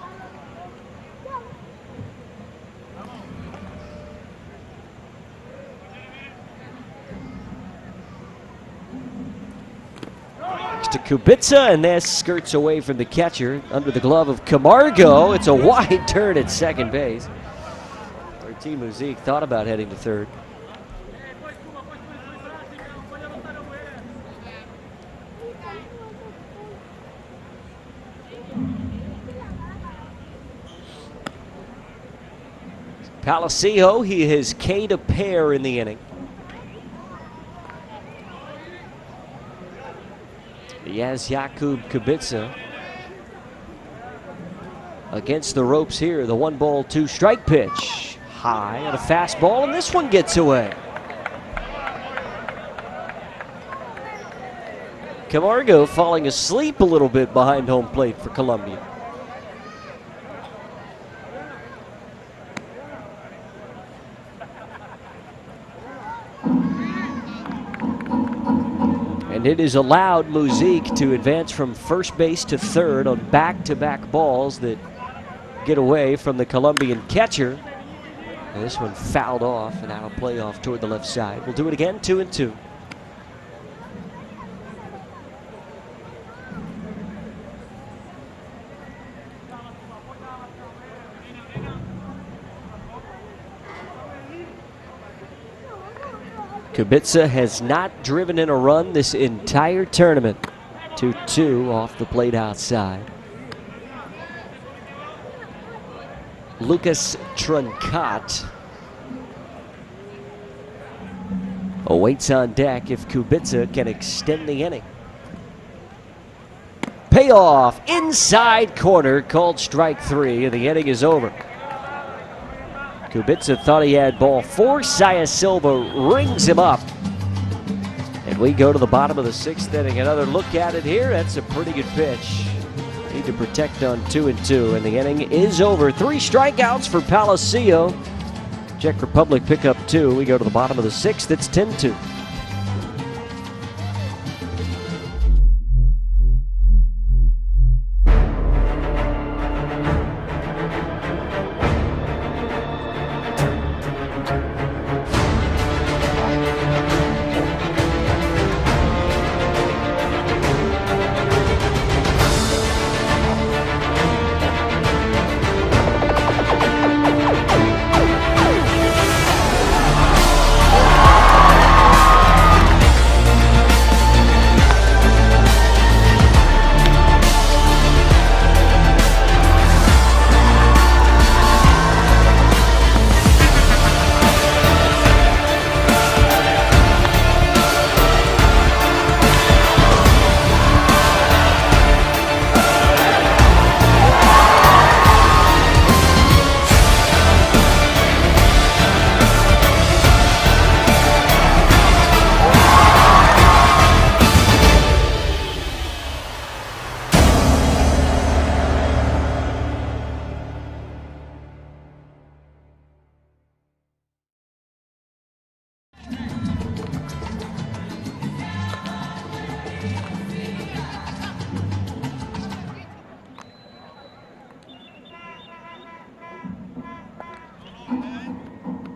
To Kubica, and this skirts away from the catcher under the glove of Camargo. It's a wide turn at second base. Martin Muzik thought about heading to third. Palacio, he has K'd a pair in the inning. He has Jakub Kubica against the ropes here. The 1-2 strike pitch. High on a fastball, and this one gets away. Camargo falling asleep a little bit behind home plate for Colombia. And it is allowed Muzik to advance from first base to third on back-to-back balls that get away from the Colombian catcher. And this one fouled off and out of play off toward the left side. We'll do it again, 2-2. Kubica has not driven in a run this entire tournament. 2-2 off the plate outside. Lucas Troncat awaits on deck if Kubica can extend the inning. Payoff inside corner, called strike 3, and the inning is over. Kubica thought he had ball 4. Saya Silva rings him up. And we go to the bottom of the 6th inning. Another look at it here. That's a pretty good pitch. Need to protect on 2-2, and the inning is over. 3 strikeouts for Palacio. Czech Republic pick up 2. We go to the bottom of the 6th. It's 10-2.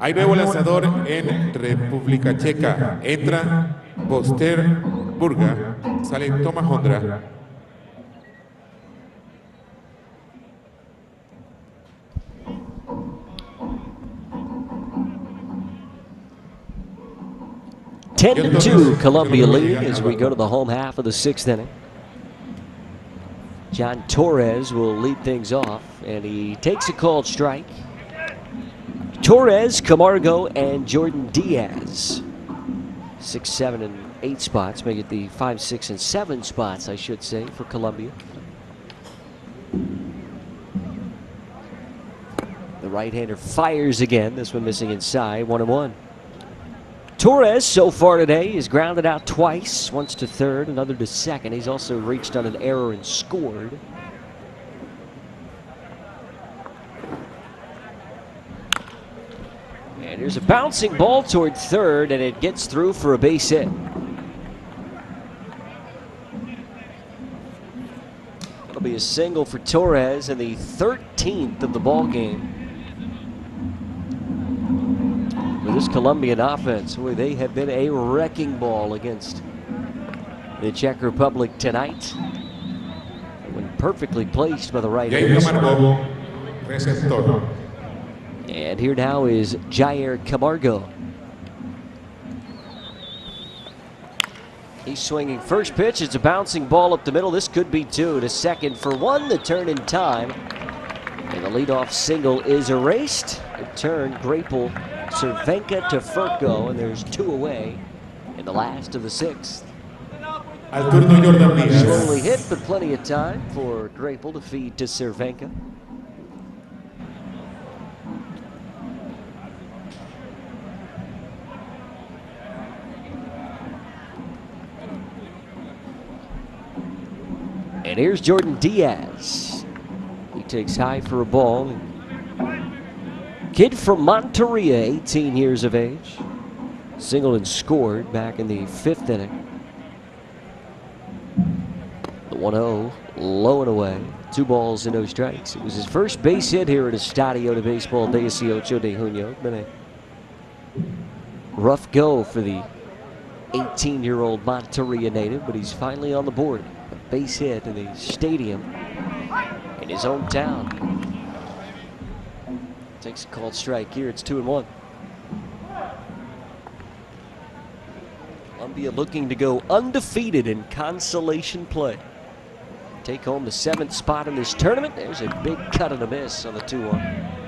Hay nuevo lanzador en República Checa. Entra Burga, sale Tomás Hondra. (10-2) Colombia lead as we go to the home half of the 6th inning. John Torres will lead things off, and he takes a called strike. Torres, Camargo, and Jordan Diaz. 6, 7, and 8 spots. Make it the 5, 6, and 7 spots, I should say, for Colombia. The right-hander fires again. This one missing inside. 1-1. Torres, so far today, is grounded out twice. Once to third, another to second. He's also reached on an error and scored. And here's a bouncing ball toward third, and it gets through for a base hit. That'll be a single for Torres in the 13th of the ball game. With this Colombian offense, boy, they have been a wrecking ball against the Czech Republic tonight. When perfectly placed by the right hand. And here now is Jair Camargo. He's swinging first pitch. It's a bouncing ball up the middle. This could be two to second for one. The turn in time. And the leadoff single is erased. The turn, Grapel, Cervenka to Furco, and there's two away in the last of the sixth. Slowly hit, but plenty of time for Grapel to feed to Cervenka. And here's Jordan Diaz. He takes high for a ball. Kid from Monteria, 18 years of age. Singled and scored back in the fifth inning. The 1-0, low and away. 2 balls and no strikes. It was his first base hit here at Estadio de Béisbol de 18 de Junio. Been a rough go for the 18-year-old Monteria native, but he's finally on the board. A base hit in the stadium in his hometown. Takes a called strike here. It's 2-1. Colombia looking to go undefeated in consolation play. Take home the 7th spot in this tournament. There's a big cut and a miss on the 2-1.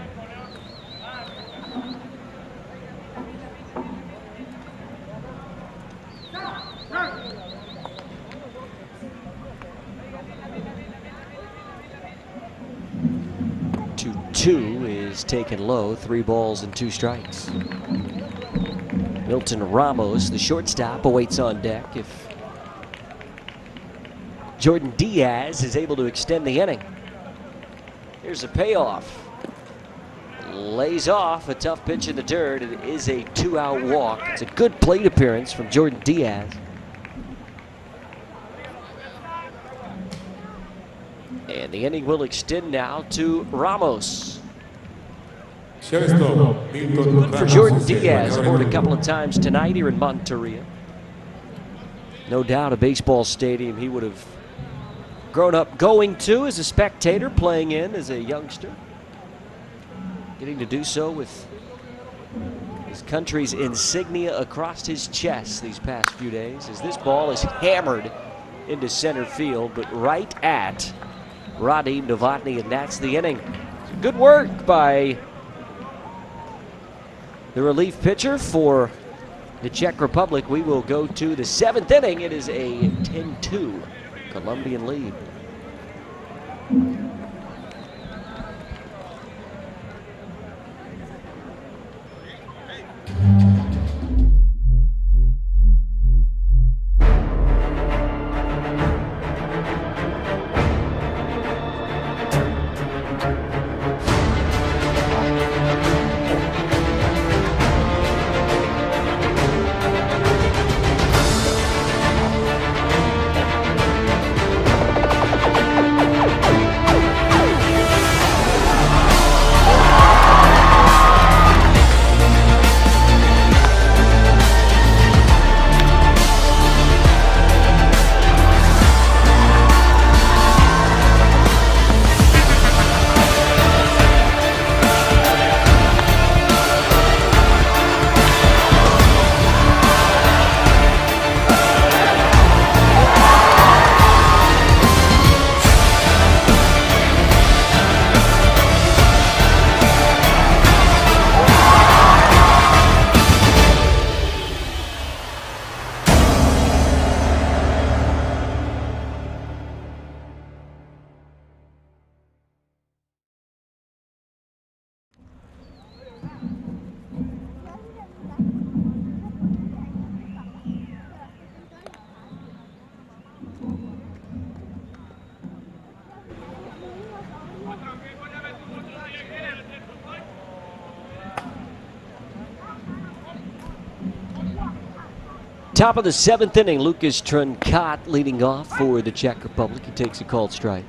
Two is taken low, 3 balls and 2 strikes. Milton Ramos, the shortstop, awaits on deck if Jordan Diaz is able to extend the inning. Here's a payoff. Lays off a tough pitch in the dirt. It is a 2-out walk. It's a good plate appearance from Jordan Diaz. And the inning will extend now to Ramos. For Jordan Diaz, aboard a couple of times tonight here in Monteria. No doubt a baseball stadium he would have grown up going to as a spectator, playing in as a youngster. Getting to do so with his country's insignia across his chest these past few days, as this ball is hammered into center field, but right at Radim Novotny, and that's the inning. Good work by the relief pitcher for the Czech Republic. We will go to the 7th inning. It is a 10-2 Colombian lead. Top of the 7th inning, Lucas Truncat leading off for the Czech Republic. He takes a called strike.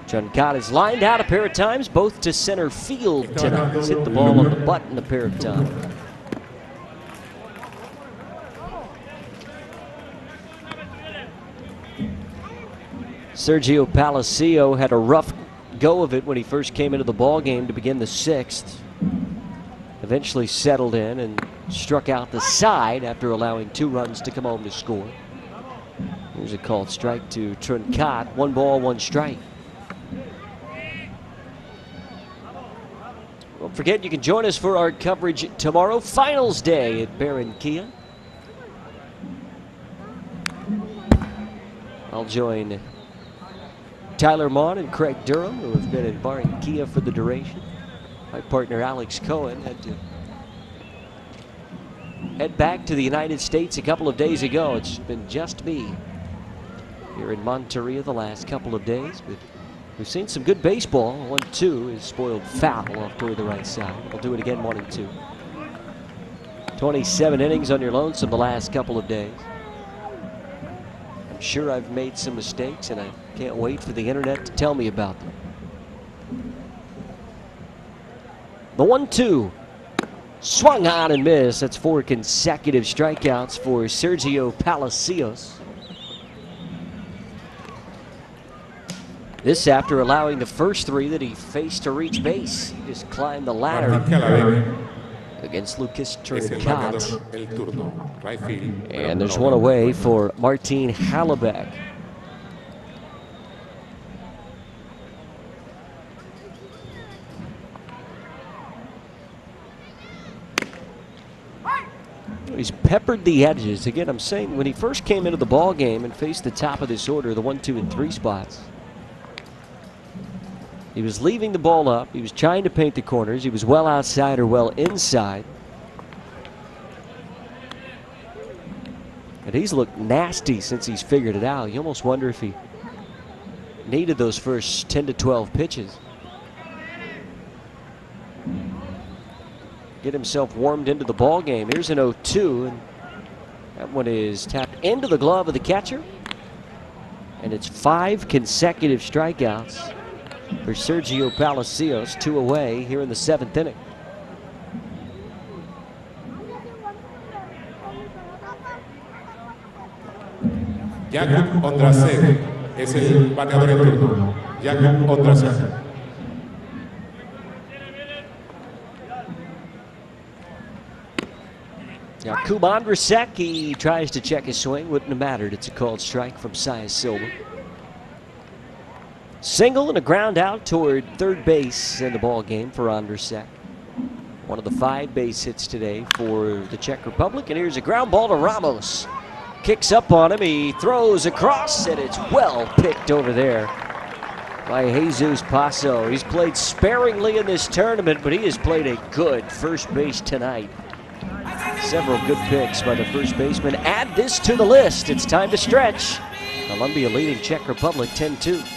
Truncat is lined out a pair of times, both to center field tonight. He's hit the ball on the button a pair of times. Sergio Palacio had a rough go of it when he first came into the ball game to begin the 6th. Eventually settled in and struck out the side after allowing 2 runs to come home to score. Here's a called strike to Trincat. 1 ball, 1 strike. Don't forget, you can join us for our coverage tomorrow, finals day at Barranquilla. I'll join Tyler Maughan and Craig Durham, who have been in Barranquilla for the duration. My partner Alex Cohen had to head back to the United States a couple of days ago. It's been just me here in Monteria the last couple of days, but we've seen some good baseball. 1-2 is spoiled foul off toward the right side. We'll do it again, 1-2. 27 innings on your lonesome the last couple of days. I'm sure I've made some mistakes, and I can't wait for the internet to tell me about them. The 1-2. Swung on and missed. That's 4 consecutive strikeouts for Sergio Palacios. This after allowing the first 3 that he faced to reach base. He just climbed the ladder against Lucas Trincat. And there's 1 away for Martin Hallebeck. He's peppered the edges. Again, I'm saying when he first came into the ball game and faced the top of this order, the 1, 2, and 3 spots, he was leaving the ball up. He was trying to paint the corners. He was well outside or well inside. And he's looked nasty since he's figured it out. You almost wonder if he needed those first 10 to 12 pitches. Get himself warmed into the ball game. Here's an 0-2, and that one is tapped into the glove of the catcher. And it's 5 consecutive strikeouts for Sergio Palacios, 2 away here in the 7th inning. Jakub Ondrasek es el bateador en turno. Jakub Ondrasek. Jakub Ondrasek, he tries to check his swing. Wouldn't have mattered. It's a called strike from Sias Silva. Single and a ground out toward third base in the ball game for Ondrasek. One of the 5 base hits today for the Czech Republic. And here's a ground ball to Ramos. Kicks up on him. He throws across, and it's well picked over there by Jesus Paso. He's played sparingly in this tournament, but he has played a good first base tonight. Several good picks by the first baseman. Add this to the list. It's time to stretch. Colombia leading Czech Republic 10-2.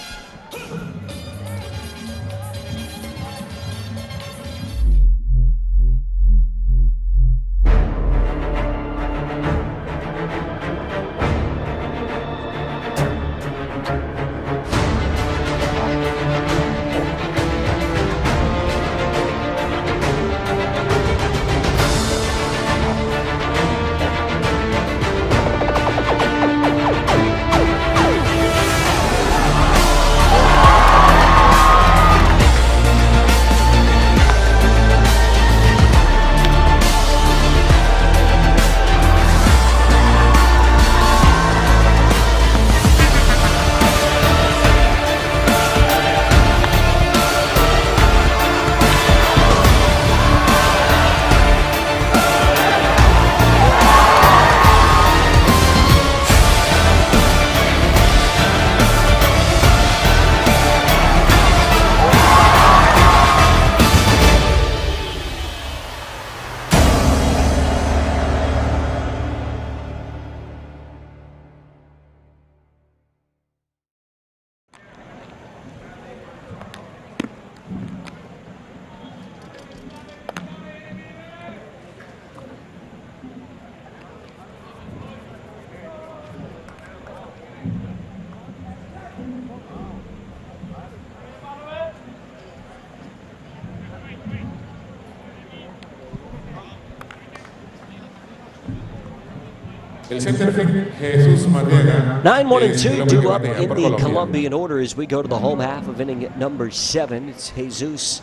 El centerfield Jesús Martínez. 9-1-2 due up in the Colombian order as we go to the home half of inning number 7. It's Jesus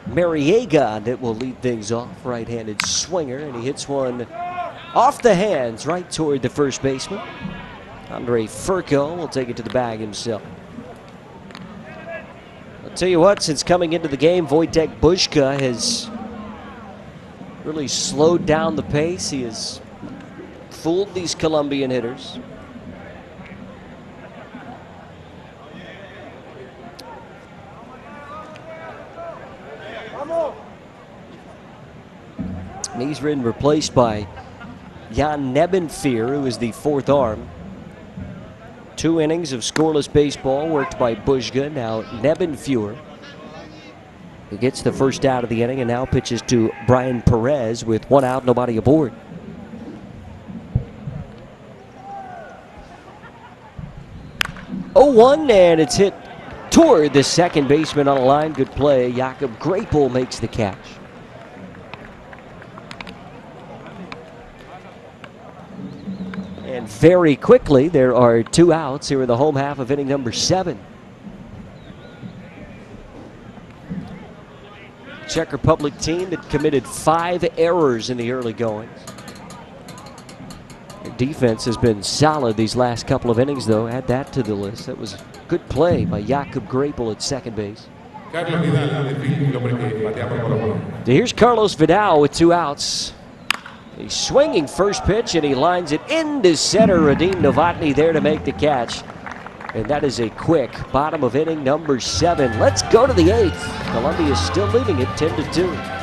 Mariega that will lead things off. Right-handed swinger, and he hits one off the hands right toward the first baseman. Andre Furco will take it to the bag himself. I'll tell you what, since coming into the game, Wojtek Buźka has really slowed down the pace. He has fooled these Colombian hitters. And he's been replaced by Jan Nebenfeer, who is the fourth arm. 2 innings of scoreless baseball worked by Buźka. Now Nebenfeer, who gets the first out of the inning and now pitches to Brian Perez with 1 out, nobody aboard. Oh, 1, and it's hit toward the second baseman on a line. Good play. Jakob Grapel makes the catch. And very quickly, there are 2 outs here in the home half of inning number 7. Czech Republic team that committed 5 errors in the early goings. Their defense has been solid these last couple of innings, though. Add that to the list. That was good play by Jakob Grapel at second base. Here's Carlos Vidal with 2 outs. He's swinging first pitch, and he lines it into center. Radim Novotny there to make the catch. And that is a quick bottom of inning number 7. Let's go to the 8th. Colombia is still leading it 10-2.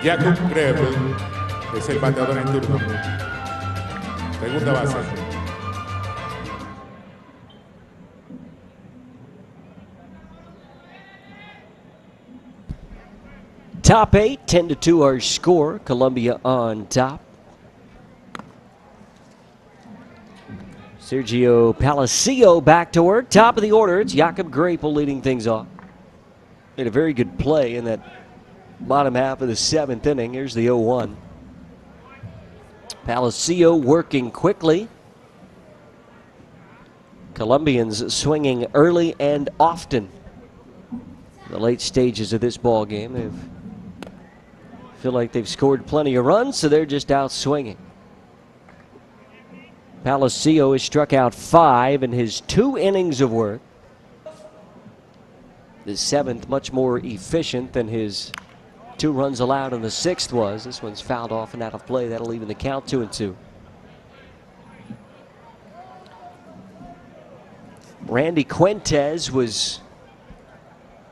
Jakob Grapel es el bateador en turno. Segunda base. Top 8, 10-2 our score. Colombia on top. Sergio Palacio back to work. Top of the order, it's Jakob Grapel leading things off. Made a very good play in that bottom half of the 7th inning. Here's the 0-1. Palacio working quickly. Colombians swinging early and often. In the late stages of this ball game, they feel like they've scored plenty of runs, so they're just out swinging. Palacio has struck out 5 in his 2 innings of work. The 7th much more efficient than his 2 runs allowed in the 6th was. This one's fouled off and out of play. That'll even the count 2-2. Randy Quintez was,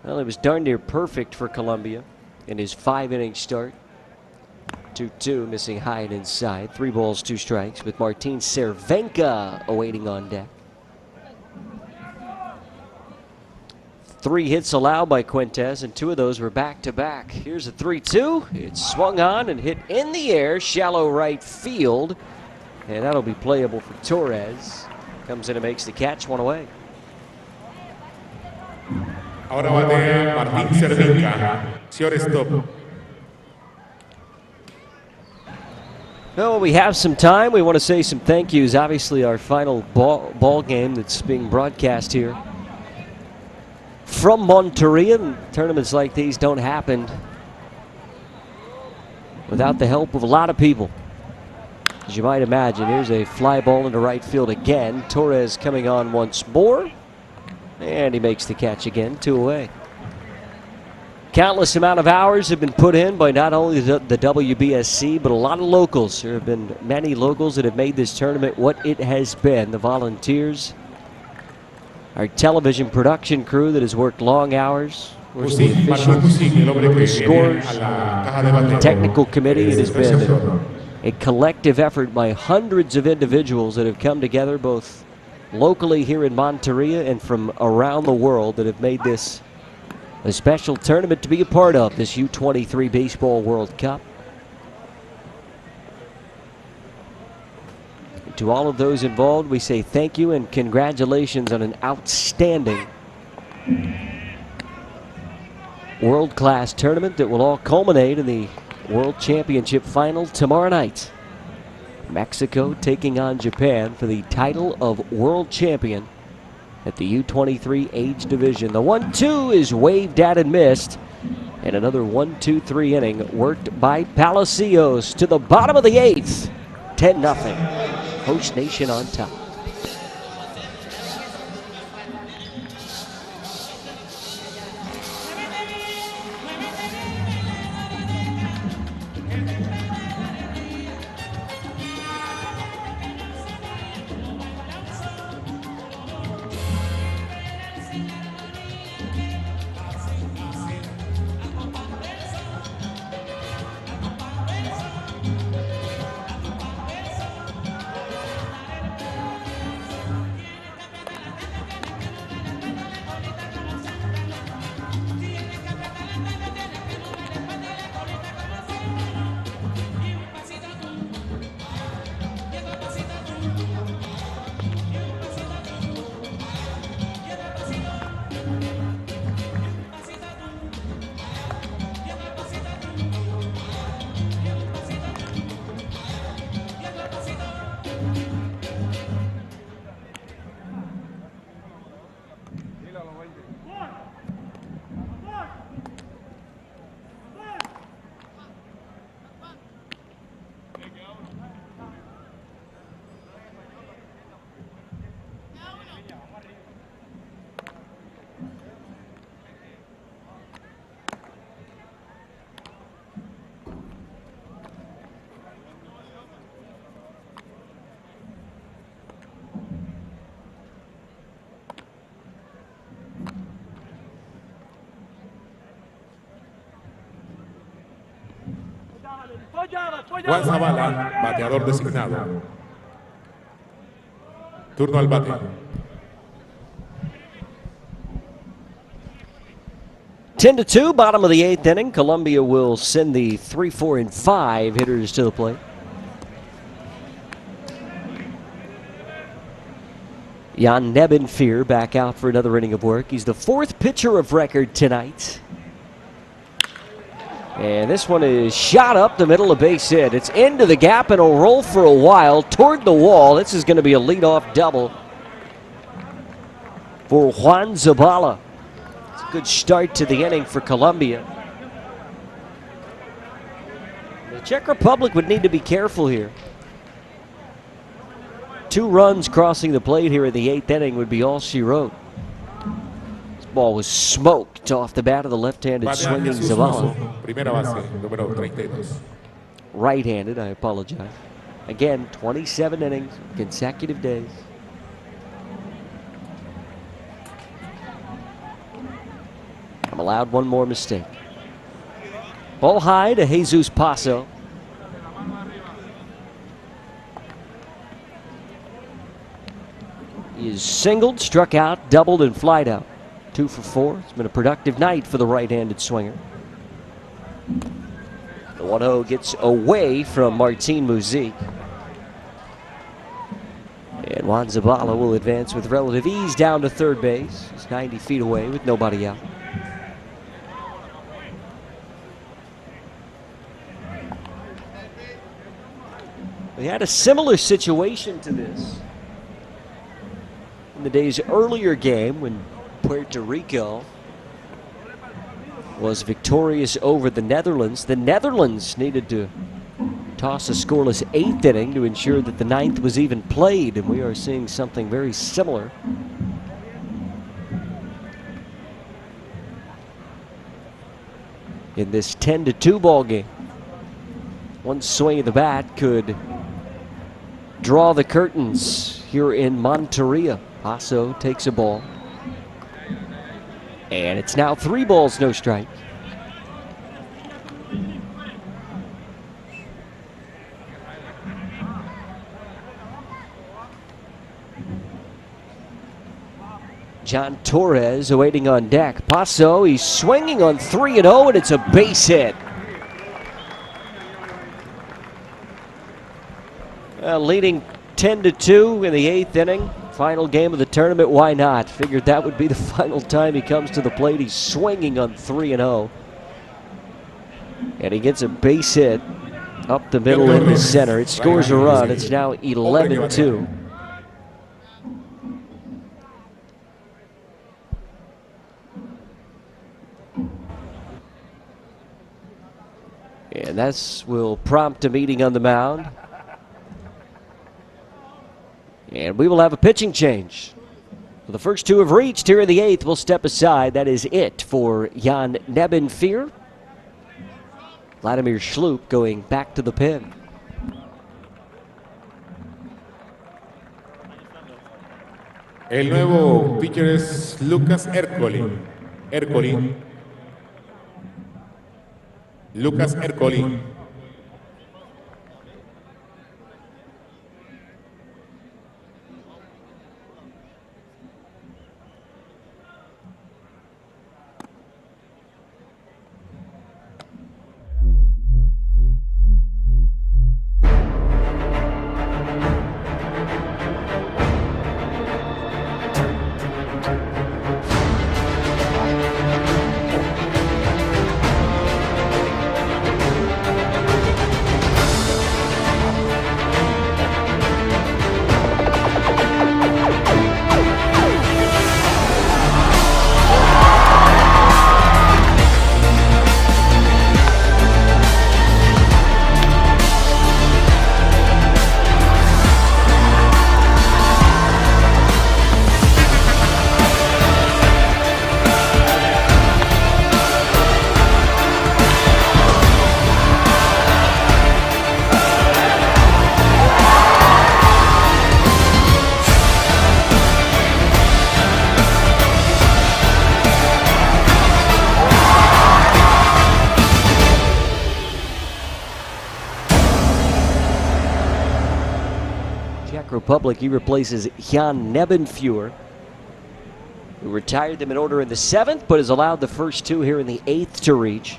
well, it was darn near perfect for Colombia in his 5-inning start. 2-2, missing high and inside. 3 balls, 2 strikes with Martin Cervenka awaiting on deck. 3 hits allowed by Quintez, and 2 of those were back-to-back. Here's a 3-2. It's swung on and hit in the air, shallow right field, and that'll be playable for Torres. Comes in and makes the catch, 1 away. Ahora batea Martín Cervinka. Shortstop. Well, we have some time. We want to say some thank yous. Obviously, our final ball game that's being broadcast here from Monteria. And tournaments like these don't happen without the help of a lot of people. As you might imagine, here's a fly ball into right field again. Torres coming on once more. And he makes the catch again, 2 away. Countless amount of hours have been put in by not only the WBSC, but a lot of locals. There have been many locals that have made this tournament what it has been. The volunteers, our television production crew that has worked long hours, the officials, the scores, the technical committee. It has been a collective effort by hundreds of individuals that have come together both locally here in Monteria and from around the world that have made this a special tournament to be a part of, this U-23 Baseball World Cup. To all of those involved, we say thank you and congratulations on an outstanding world-class tournament that will all culminate in the World Championship final tomorrow night. Mexico taking on Japan for the title of world champion at the U-23 age division. The 1-2 is waved at and missed. And another 1-2-3 inning worked by Palacios to the bottom of the 8th. 10-0. Host nation on top. Juan Zavala, bateador designado. Turno al bate. 10-2, bottom of the 8th inning. Colombia will send the 3, 4, and 5 hitters to the plate. Jan Nebenfear back out for another inning of work. He's the 4th pitcher of record tonight. And this one is shot up the middle of base hit. It's into the gap and will roll for a while toward the wall. This is going to be a leadoff double for Juan Zabala. It's a good start to the inning for Colombia. The Czech Republic would need to be careful here. 2 runs crossing the plate here in the 8th inning would be all she wrote. This ball was smoked off the bat of the left-handed swinging Zavala. Right-handed, I apologize. Again, 27 innings, consecutive days. I'm allowed one more mistake. Ball high to Jesus Paso. He is singled, struck out, doubled, and flied out. 2 for 4. It's been a productive night for the right-handed swinger. The 1-0 gets away from Martin Muzik. And Juan Zabala will advance with relative ease down to third base. He's 90 feet away with nobody out. They had a similar situation to this in the day's earlier game when Puerto Rico was victorious over the Netherlands. The Netherlands needed to toss a scoreless 8th inning to ensure that the 9th was even played, and we are seeing something very similar. In this 10-2 ball game. One swing of the bat could draw the curtains here in Monteria. Paso takes a ball. And it's now 3 balls, no strike. John Torres awaiting on deck. Paso, he's swinging on 3-0, and it's a base hit. Leading 10-2 in the 8th inning. Final game of the tournament, why not? Figured that would be the final time he comes to the plate. He's swinging on 3-0. And he gets a base hit up the middle in the center. It scores a run. It's now 11-2. And that will prompt a meeting on the mound. And we will have a pitching change. The first 2 have reached here in the 8th. We'll step aside. That is it for Jan Nebenfier. Vladimir Schlup going back to the pen. El nuevo pitcher es Lucas Ercoli. Lucas Ercoli. Republic, he replaces Jan Nebenfier, who retired them in order in the 7th, but has allowed the first 2 here in the 8th to reach.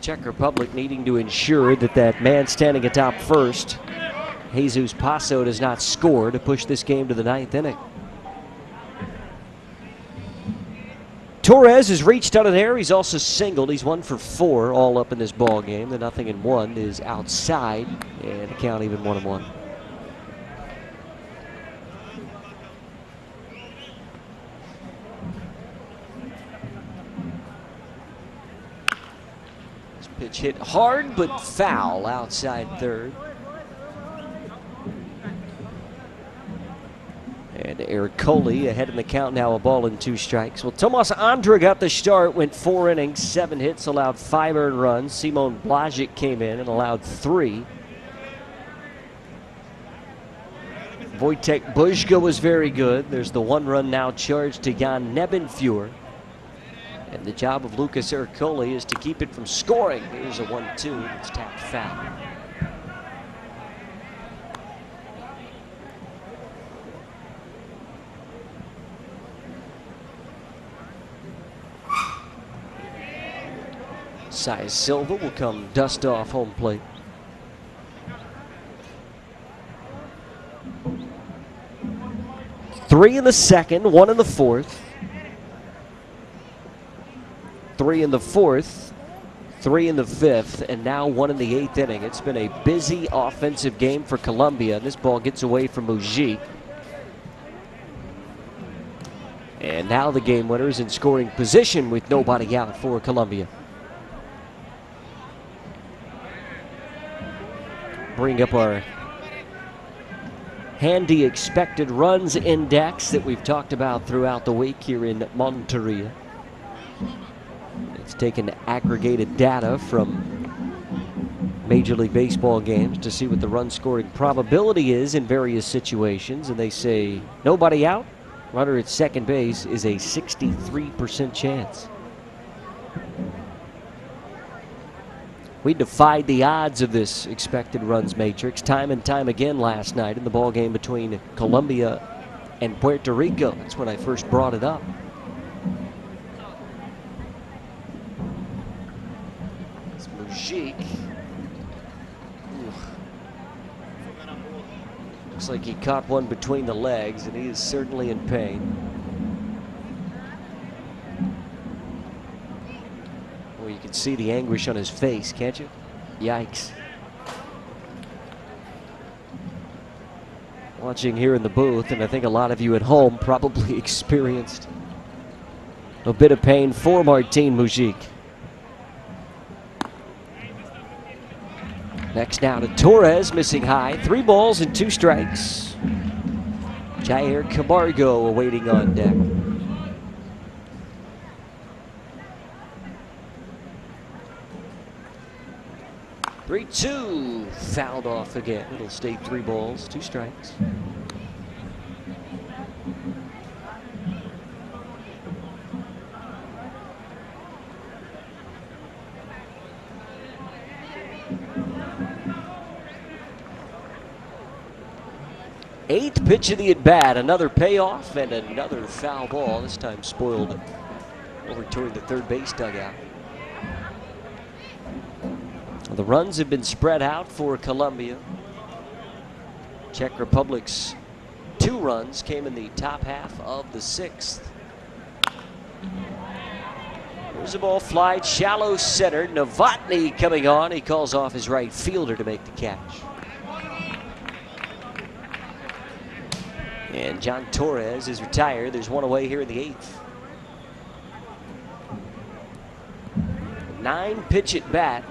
Czech Republic needing to ensure that that man standing atop first, Jesus Paso, does not score to push this game to the 9th inning. Torres has reached out of there. He's also singled. He's 1 for 4 all up in this ball game. The 0-1 is outside, and the count even 1-1. This pitch hit hard but foul outside third. And Eric Coley ahead in the count now, a ball and 2 strikes. Well, Tomas Andra got the start, went 4 innings, 7 hits, allowed 5 earned runs. Simon Blažič came in and allowed 3. Wojtek Buźga was very good. There's the 1 run now charged to Jan Nebenfier. And the job of Lucas Ercole is to keep it from scoring. Here's a 1-2. It's tapped foul. Sai Silva will come dust off home plate. Three in the second, 1 in the fourth. 3 in the fourth, 3 in the 5th, and now 1 in the 8th inning. It's been a busy offensive game for Colombia, and this ball gets away from Mujic. And now the game winner is in scoring position with nobody out for Colombia. Bring up our handy expected runs index that we've talked about throughout the week here in Monteria. It's taken aggregated data from Major League Baseball games to see what the run scoring probability is in various situations, and they say nobody out, runner at second base is a 63% chance. We defied the odds of this expected runs matrix time and time again last night in the ball game between Colombia and Puerto Rico. That's when I first brought it up. It's Mujic. Looks like he caught one between the legs, and he is certainly in pain. Well, you can see the anguish on his face, can't you? Yikes. Watching here in the booth, and I think a lot of you at home probably experienced a bit of pain for Martin Mujic. Next now to Torres, missing high. 3 balls and 2 strikes. Jair Camargo awaiting on deck. Three-two, fouled off again. It'll stay 3 balls, 2 strikes. Eighth pitch of the at-bat, another payoff and another foul ball, this time spoiled over toward the third base dugout. The runs have been spread out for Colombia. Czech Republic's 2 runs came in the top half of the 6th. There's a ball fly, shallow center. Novotny coming on. He calls off his right fielder to make the catch. And John Torres is retired. There's 1 away here in the 8th. 9 pitch at bat.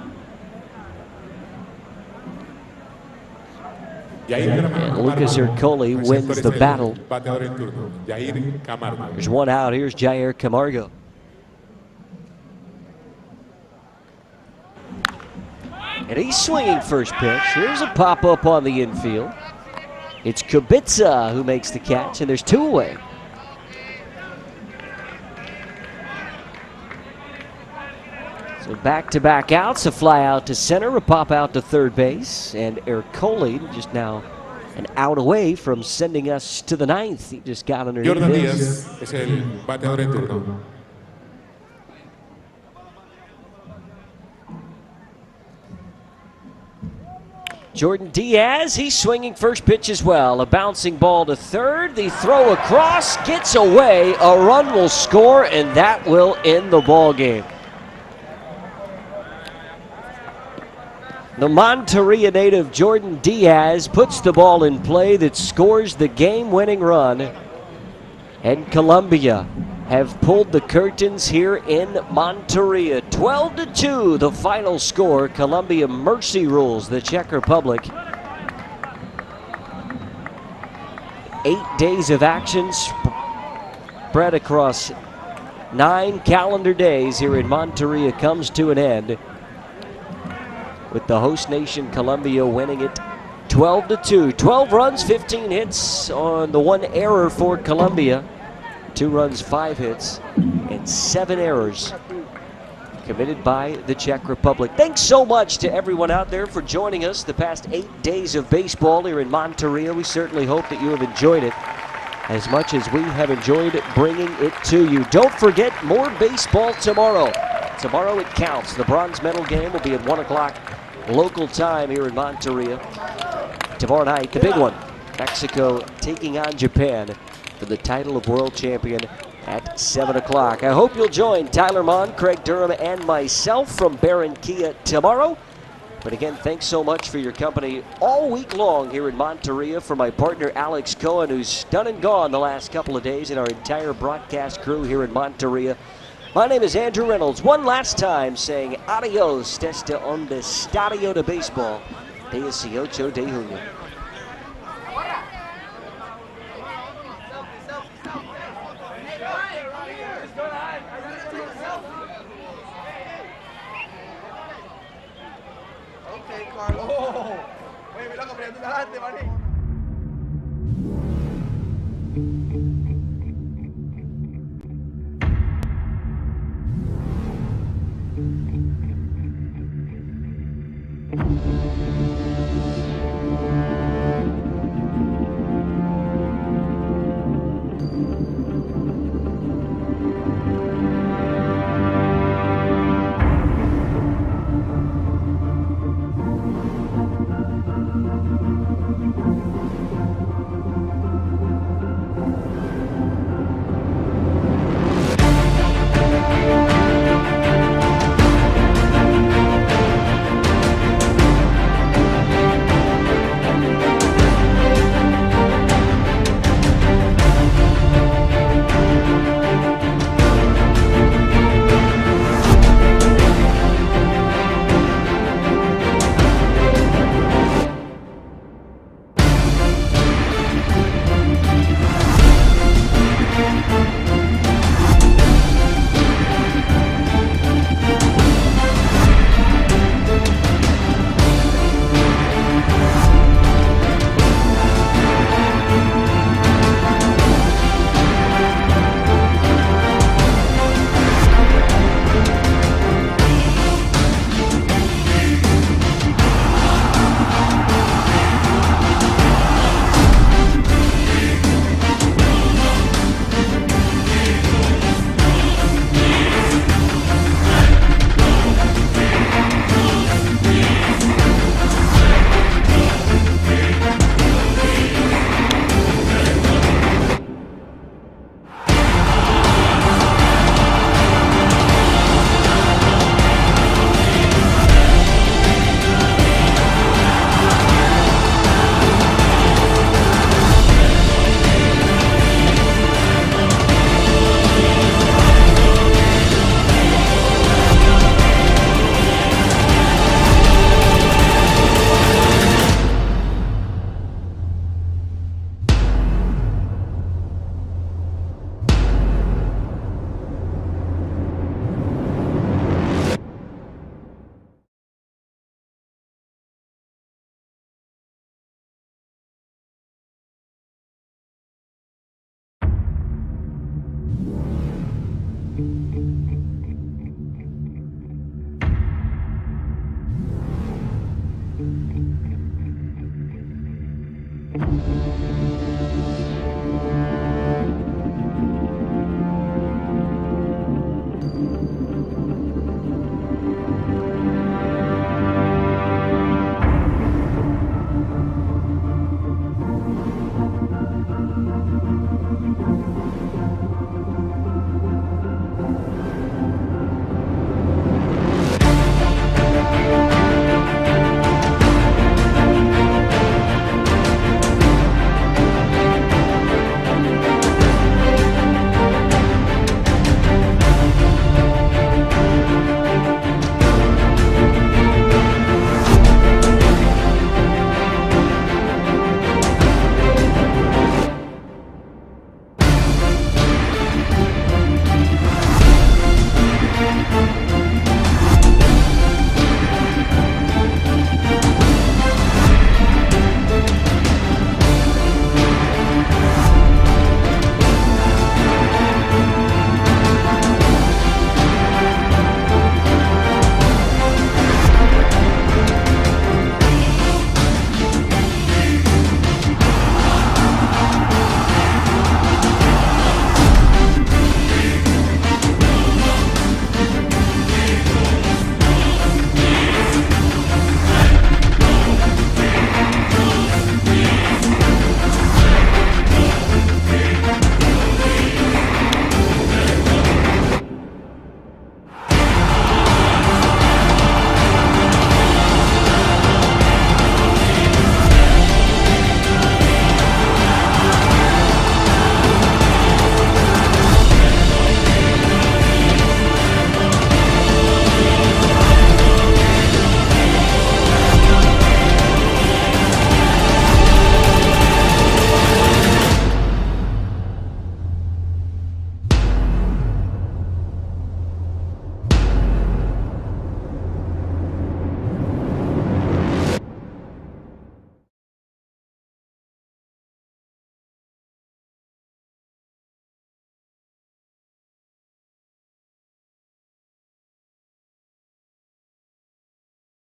And Lucas Ercole wins the battle. There's 1 out. Here's Jair Camargo. And he's swinging first pitch. Here's a pop-up on the infield. It's Kubica who makes the catch, and there's 2 away. So back-to-back outs, a fly out to center, a pop out to third base, and Ercole just now an out away from sending us to the 9th. He just got underneath this. Es el bateador en turno. Jordan Diaz, he's swinging first pitch as well. A bouncing ball to third. The throw across gets away. A run will score, and that will end the ball game. The Monteria native Jordan Diaz puts the ball in play that scores the game-winning run. And Colombia have pulled the curtains here in Monteria. 12-2, the final score. Colombia mercy rules the Czech Republic. 8 days of action spread across 9 calendar days here in Monteria comes to an end, with the host nation Colombia winning it 12-2. 12 runs, 15 hits on the 1 error for Colombia. 2 runs, 5 hits, and 7 errors committed by the Czech Republic. Thanks so much to everyone out there for joining us the past 8 days of baseball here in Monteria. We certainly hope that you have enjoyed it as much as we have enjoyed bringing it to you. Don't forget, more baseball tomorrow. Tomorrow it counts. The bronze medal game will be at 1 o'clock local time here in Monteria. Tomorrow night, the big one, Mexico taking on Japan for the title of world champion at 7 o'clock. I hope you'll join Tyler Mon, Craig Durham, and myself from Barranquilla tomorrow. But again, thanks so much for your company all week long here in Monteria. For my partner Alex Cohen, who's done and gone the last couple of days, and our entire broadcast crew here in Monteria. My name is Andrew Reynolds. One last time saying adios desde un estadio de béisbol. 18 de junio. Okay, Carlos. Oye, mira, compré tu delante, maní.